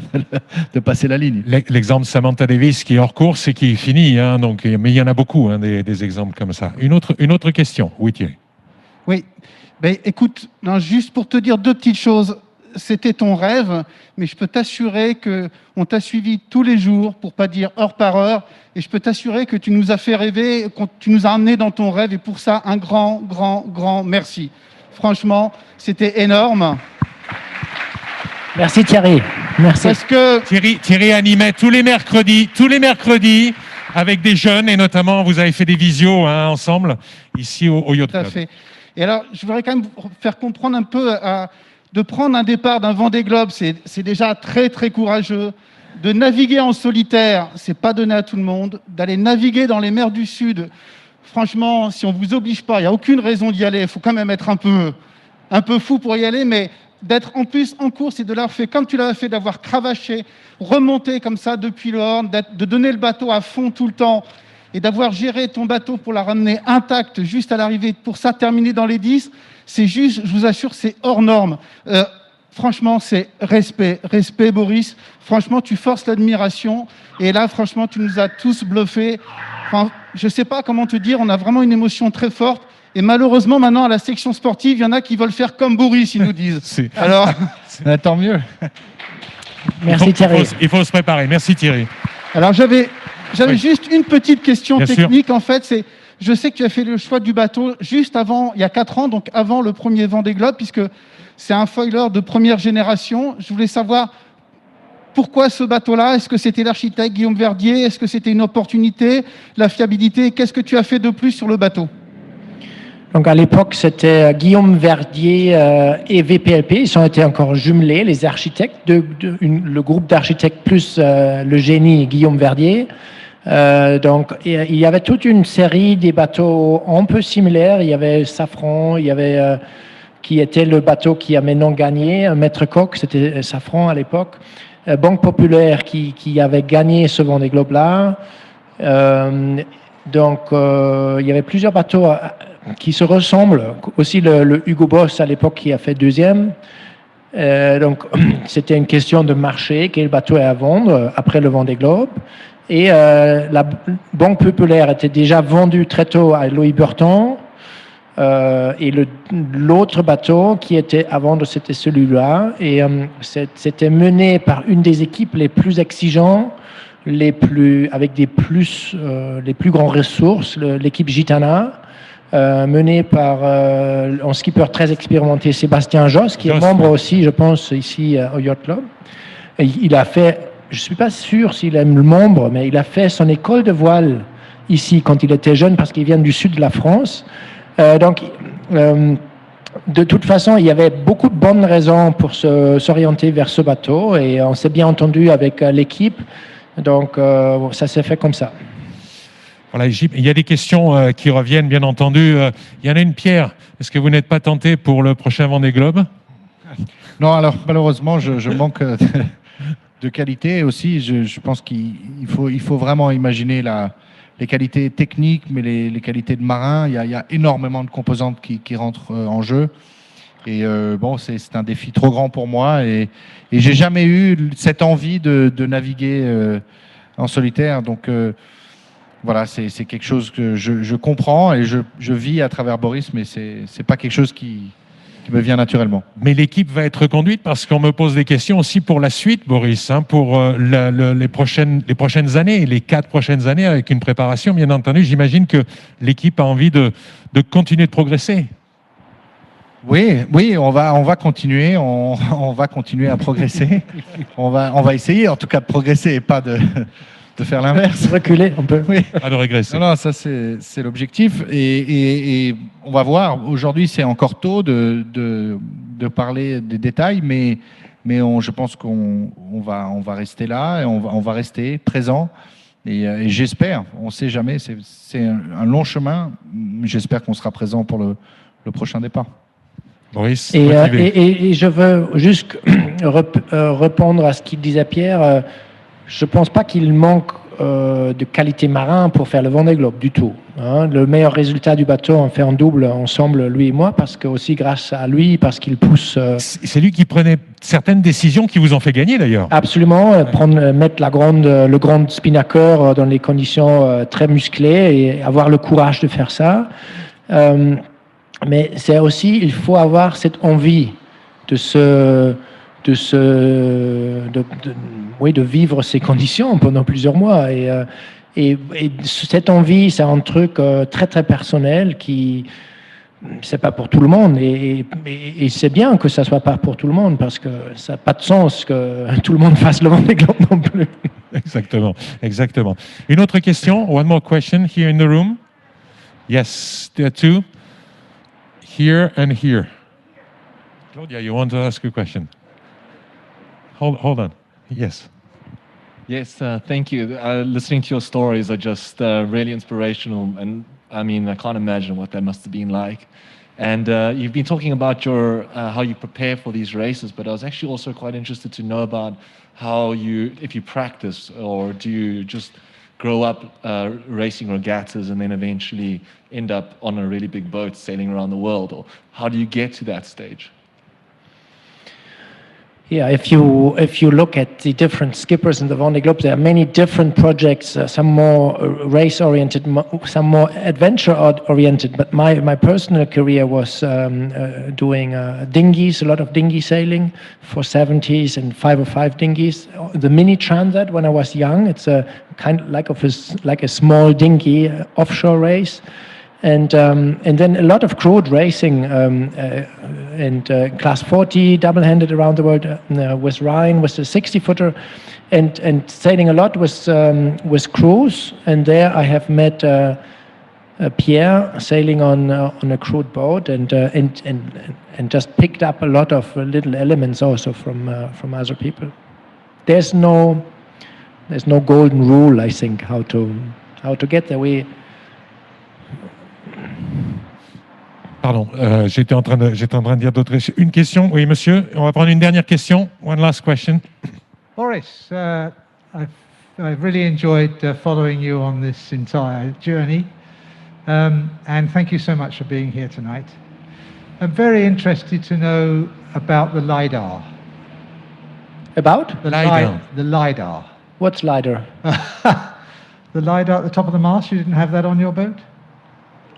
de passer la ligne. L'exemple de Samantha Davis qui est hors course et qui finit. Hein, donc, mais il y en a beaucoup, hein, des exemples comme ça. Une autre question. Oui, Thierry. Oui. Ben, écoute, non, juste pour te dire 2 petites choses. C'était ton rêve, mais je peux t'assurer qu'on t'a suivi tous les jours, pour pas dire heure par heure, et je peux t'assurer que tu nous as fait rêver, que tu nous as emmenés dans ton rêve, et pour ça, un grand, grand, grand merci. Franchement, c'était énorme. Merci Thierry. Merci. Parce que Thierry animait tous les mercredis avec des jeunes, et notamment vous avez fait des visios ensemble ici au Yacht Club. Tout à fait. Et alors, je voudrais quand même faire comprendre un peu de prendre un départ d'un Vendée Globe, c'est déjà très, très courageux. De naviguer en solitaire, c'est pas donné à tout le monde. D'aller naviguer dans les mers du Sud, franchement, si on vous oblige pas, il n'y a aucune raison d'y aller. Il faut quand même être un peu fou pour y aller, mais d'être en plus en course et de l'avoir fait comme tu l'avais fait, d'avoir cravaché, remonté comme ça depuis le Horn, de donner le bateau à fond tout le temps et d'avoir géré ton bateau pour la ramener intacte juste à l'arrivée, pour ça terminer dans les 10, c'est juste, je vous assure, c'est hors norme. Franchement, c'est respect, Boris. Franchement, tu forces l'admiration. Et là, franchement, tu nous as tous bluffés. Enfin, je ne sais pas comment te dire, on a vraiment une émotion très forte. Et malheureusement, maintenant, à la section sportive, il y en a qui veulent faire comme Boris, ils nous disent. Alors, tant mieux. Merci Thierry. Il faut se préparer. Merci Thierry. Alors, j'avais Oui. juste une petite question Bien technique. En fait, c'est, je sais que tu as fait le choix du bateau juste avant, il y a 4 ans, donc avant le premier Vendée Globe, puisque c'est un foiler de première génération. Je voulais savoir pourquoi ce bateau-là. Est-ce que c'était l'architecte Guillaume Verdier? Est-ce que c'était une opportunité? La fiabilité? Qu'est-ce que tu as fait de plus sur le bateau? Donc à l'époque, c'était Guillaume Verdier et VPLP. Ils ont été encore jumelés, les architectes, le groupe d'architectes plus le génie Guillaume Verdier. Donc il y avait toute une série des bateaux un peu similaires. Il y avait Safran, il y avait qui était le bateau qui a maintenant gagné, Maître Coq, c'était Safran à l'époque. Banque Populaire qui avait gagné ce Vendée Globe-là. Donc il y avait plusieurs bateaux qui se ressemblent. Aussi le Hugo Boss à l'époque qui a fait 2e. Donc c'était une question de marché, quel bateau est à vendre après le Vendée Globe. Et la Banque Populaire était déjà vendue très tôt à Louis Burton. Et l'autre bateau qui était à vendre, c'était celui-là. Et c'était mené par une des équipes les plus exigeantes, avec les plus grandes ressources, l'équipe Gitana, menée par un skipper très expérimenté, Sébastien Josse, qui est membre aussi, je pense, ici au Yacht Club. Et il a fait, je ne suis pas sûr s'il est membre, mais il a fait son école de voile ici quand il était jeune, parce qu'il vient du sud de la France. Donc, de toute façon, il y avait beaucoup de bonnes raisons pour s'orienter vers ce bateau et on s'est bien entendu avec l'équipe. Donc, ça s'est fait comme ça. Voilà, il y a des questions qui reviennent, bien entendu. Il y en a une, Pierre. Est-ce que vous n'êtes pas tenté pour le prochain Vendée Globe? Non, alors malheureusement, je manque de qualité aussi. Je pense qu'il faut vraiment imaginer les qualités techniques, mais les qualités de marin. Il y a énormément de composantes qui rentrent en jeu. Et bon, c'est un défi trop grand pour moi. Et j'ai jamais eu cette envie de naviguer en solitaire. Donc voilà, c'est quelque chose que je comprends et je vis à travers Boris, mais c'est pas quelque chose vient naturellement. Mais l'équipe va être reconduite parce qu'on me pose des questions aussi pour la suite, Boris, pour les prochaines années, les 4 prochaines années, avec une préparation, bien entendu. J'imagine que l'équipe a envie de continuer de progresser. Oui, on va continuer, on va continuer à progresser. on va essayer, en tout cas, de progresser et pas de faire l'inverse. Reculer un peu. Oui. Pas de régresser. Non, ça c'est l'objectif. Et on va voir. Aujourd'hui, c'est encore tôt de parler des détails, mais je pense qu'on va rester là et on va rester présent. Et j'espère, on ne sait jamais, c'est un long chemin, mais j'espère qu'on sera présent pour le prochain départ. Boris, et je veux juste répondre à ce qu'il disait Pierre. Je ne pense pas qu'il manque de qualité marin pour faire le Vendée Globe du tout. Hein. Le meilleur résultat du bateau, on fait en double ensemble, lui et moi, parce que aussi grâce à lui, parce qu'il pousse. C'est lui qui prenait certaines décisions qui vous ont fait gagner d'ailleurs. Absolument, mettre le grand spinnaker dans les conditions très musclées et avoir le courage de faire ça. Mais c'est aussi, il faut avoir cette envie de vivre ces conditions pendant plusieurs mois. Et cette envie, c'est un truc très, très personnel qui, c'est pas pour tout le monde. Et c'est bien que ça soit pas pour tout le monde parce que ça n'a pas de sens que tout le monde fasse le Vendée Globe non plus. Exactement. Une autre question, one more question here in the room. Yes, there are two. Here and here. Claudia, you want to ask a question? Hold on. Yes. Yes, thank you. Listening to your stories are just really inspirational, and I mean, I can't imagine what that must have been like. And you've been talking about how you prepare for these races, but I was actually also quite interested to know about if you practice, or do you just grow up racing regattas and then eventually end up on a really big boat sailing around the world, or how do you get to that stage? Yeah, if you look at the different skippers in the Vendée Globe, there are many different projects, some more race-oriented, some more adventure-oriented. But my personal career was doing dinghies, a lot of dinghy sailing for 70s and 505 dinghies. The mini transat when I was young, it's a kind of like a small dinghy offshore race. And then a lot of crewed racing and class 40 double-handed around the world with Ryan, with the 60-footer, and sailing a lot with crews. And there I have met Pierre sailing on a crewed boat, and just picked up a lot of little elements also from other people. There's no golden rule, I think, how to get there. Pardon, j'étais en train de dire d'autres. Une question, oui, monsieur. On va prendre une dernière question. One last question. Boris, I've really enjoyed following you on this entire journey, and thank you so much for being here tonight. I'm very interested to know about the LiDAR. About? The LiDAR. What's LiDAR? The LiDAR at the top of the mast, you didn't have that on your boat?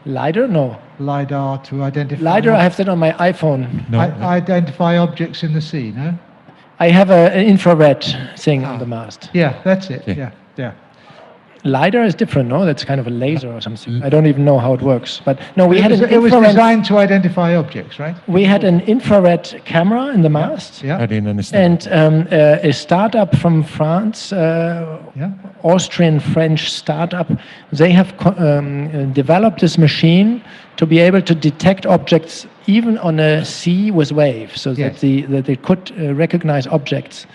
LiDAR? No. LiDAR to identify... LiDAR, I have that on my iPhone. No. Identify objects in the sea, no? I have an infrared thing on the mast. Yeah, that's it. Yeah. LiDAR is different, no? That's kind of a laser or something. I don't even know how it works. But no, it was designed to identify objects, right? We had an infrared camera in the mast. Yeah. I didn't understand. And a startup from France, Austrian-French startup, they have developed this machine to be able to detect objects even on a sea with waves, so that they could recognize objects.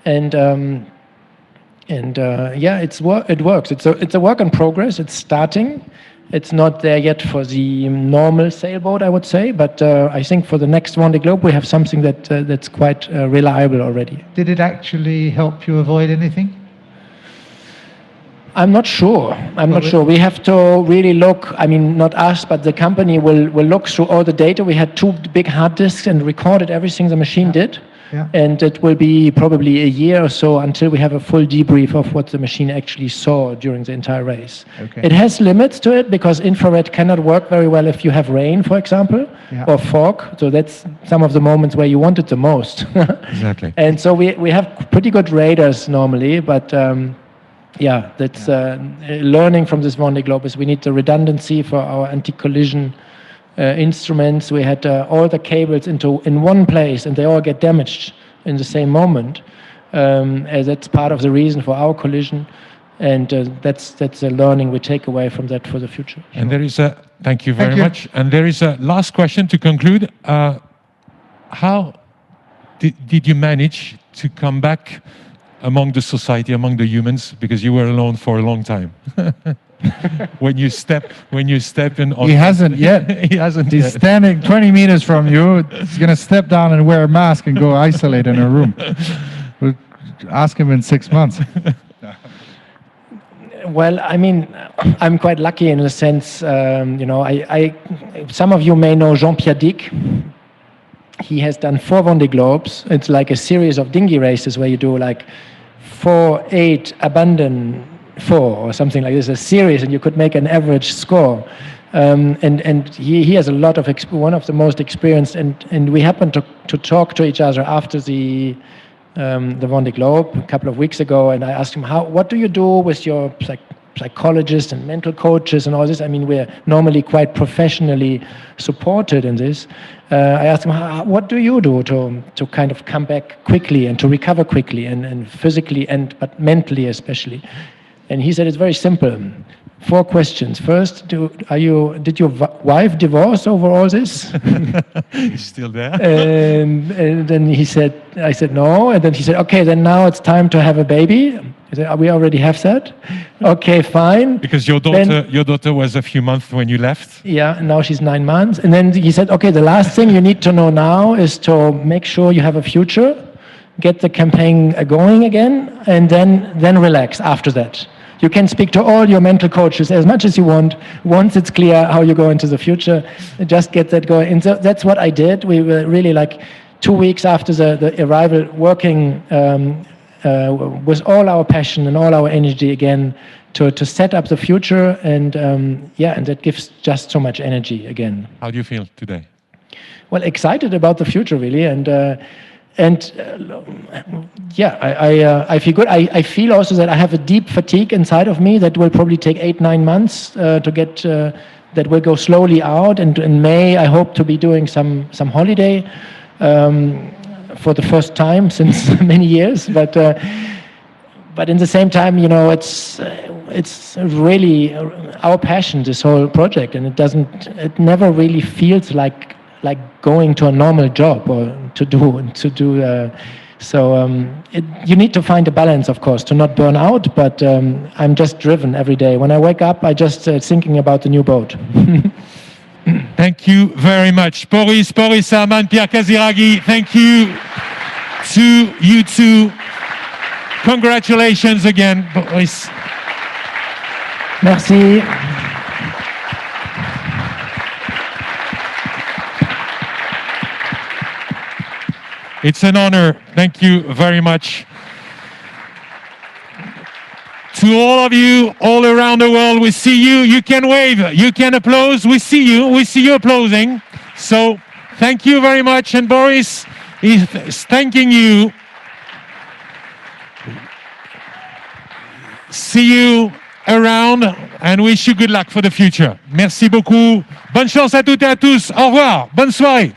It works. It's a work in progress. It's starting. It's not there yet for the normal sailboat, I would say, but I think for the next Vendée Globe we have something that's quite reliable already. Did it actually help you avoid anything? I'm not sure. We have to really look. I mean, not us, but the company will look through all the data. We had 2 big hard disks and recorded everything the machine did. Yeah. And it will be probably a year or so until we have a full debrief of what the machine actually saw during the entire race. Okay. It has limits to it because infrared cannot work very well if you have rain, for example, Yeah. or fog. So that's some of the moments where you want it the most. Exactly. And so we have pretty good radars normally, but that's learning from this Vendée Globe is we need the redundancy for our anti-collision instruments. We had all the cables in one place, and they all get damaged in the same moment. As that's part of the reason for our collision, and that's a learning we take away from that for the future. And there is thank you very much. And there is a last question to conclude. How did you manage to come back among the society, among the humans, because you were alone for a long time? when you step in on He hasn't yet. He hasn't He's yet. standing 20 meters from you. He's going to step down and wear a mask and go isolate in a room. We'll ask him in 6 months. Well, I mean, I'm quite lucky in a sense. I some of you may know Jean-Pierre Dick. He has done 4 Vendée Globes. It's like a series of dinghy races where you do like 4, 8, abandon 4 or something like this, a series, and you could make an average score. And he has a lot of one of the most experienced, and we happened to talk to each other after the Vendée Globe a couple of weeks ago, and I asked him, what do you do with your psychologists and mental coaches and all this? I mean, we're normally quite professionally supported in this. I asked him, what do you do to kind of come back quickly and to recover quickly and physically but mentally especially? And he said it's very simple. 4 questions. First, did your wife divorce over all this? He's still there. And then I said no. And then he said, okay, then now it's time to have a baby. I said, we already have that. Okay, fine. Because your daughter was a few months when you left. Yeah, now she's 9 months. And then he said, okay, the last thing you need to know now is to make sure you have a future, get the campaign going again, and then relax after that. You can speak to all your mental coaches as much as you want. Once it's clear how you go into the future, just get that going. And so that's what I did. We were really like 2 weeks after the arrival working with all our passion and all our energy again to set up the future. And and that gives just so much energy again. How do you feel today? Well, excited about the future, really. I feel good. I feel also that I have a deep fatigue inside of me that will probably take 8-9 months to get. That will go slowly out. And in May, I hope to be doing some holiday for the first time since many years. But in the same time, it's really our passion, this whole project, and it never really feels like going to a normal job or to do. You need to find a balance, of course, to not burn out. But I'm just driven every day. When I wake up, I just thinking about the new boat. Thank you very much, Boris, Herrmann, Pierre Casiraghi. Thank you to you two. Congratulations again, Boris. Merci. It's an honor. Thank you very much. To all of you all around the world, we see you. You can wave. You can applaud. We see you. We see you applauding. So thank you very much. And Boris is thanking you. See you around and wish you good luck for the future. Merci beaucoup. Bonne chance à toutes et à tous. Au revoir. Bonne soirée.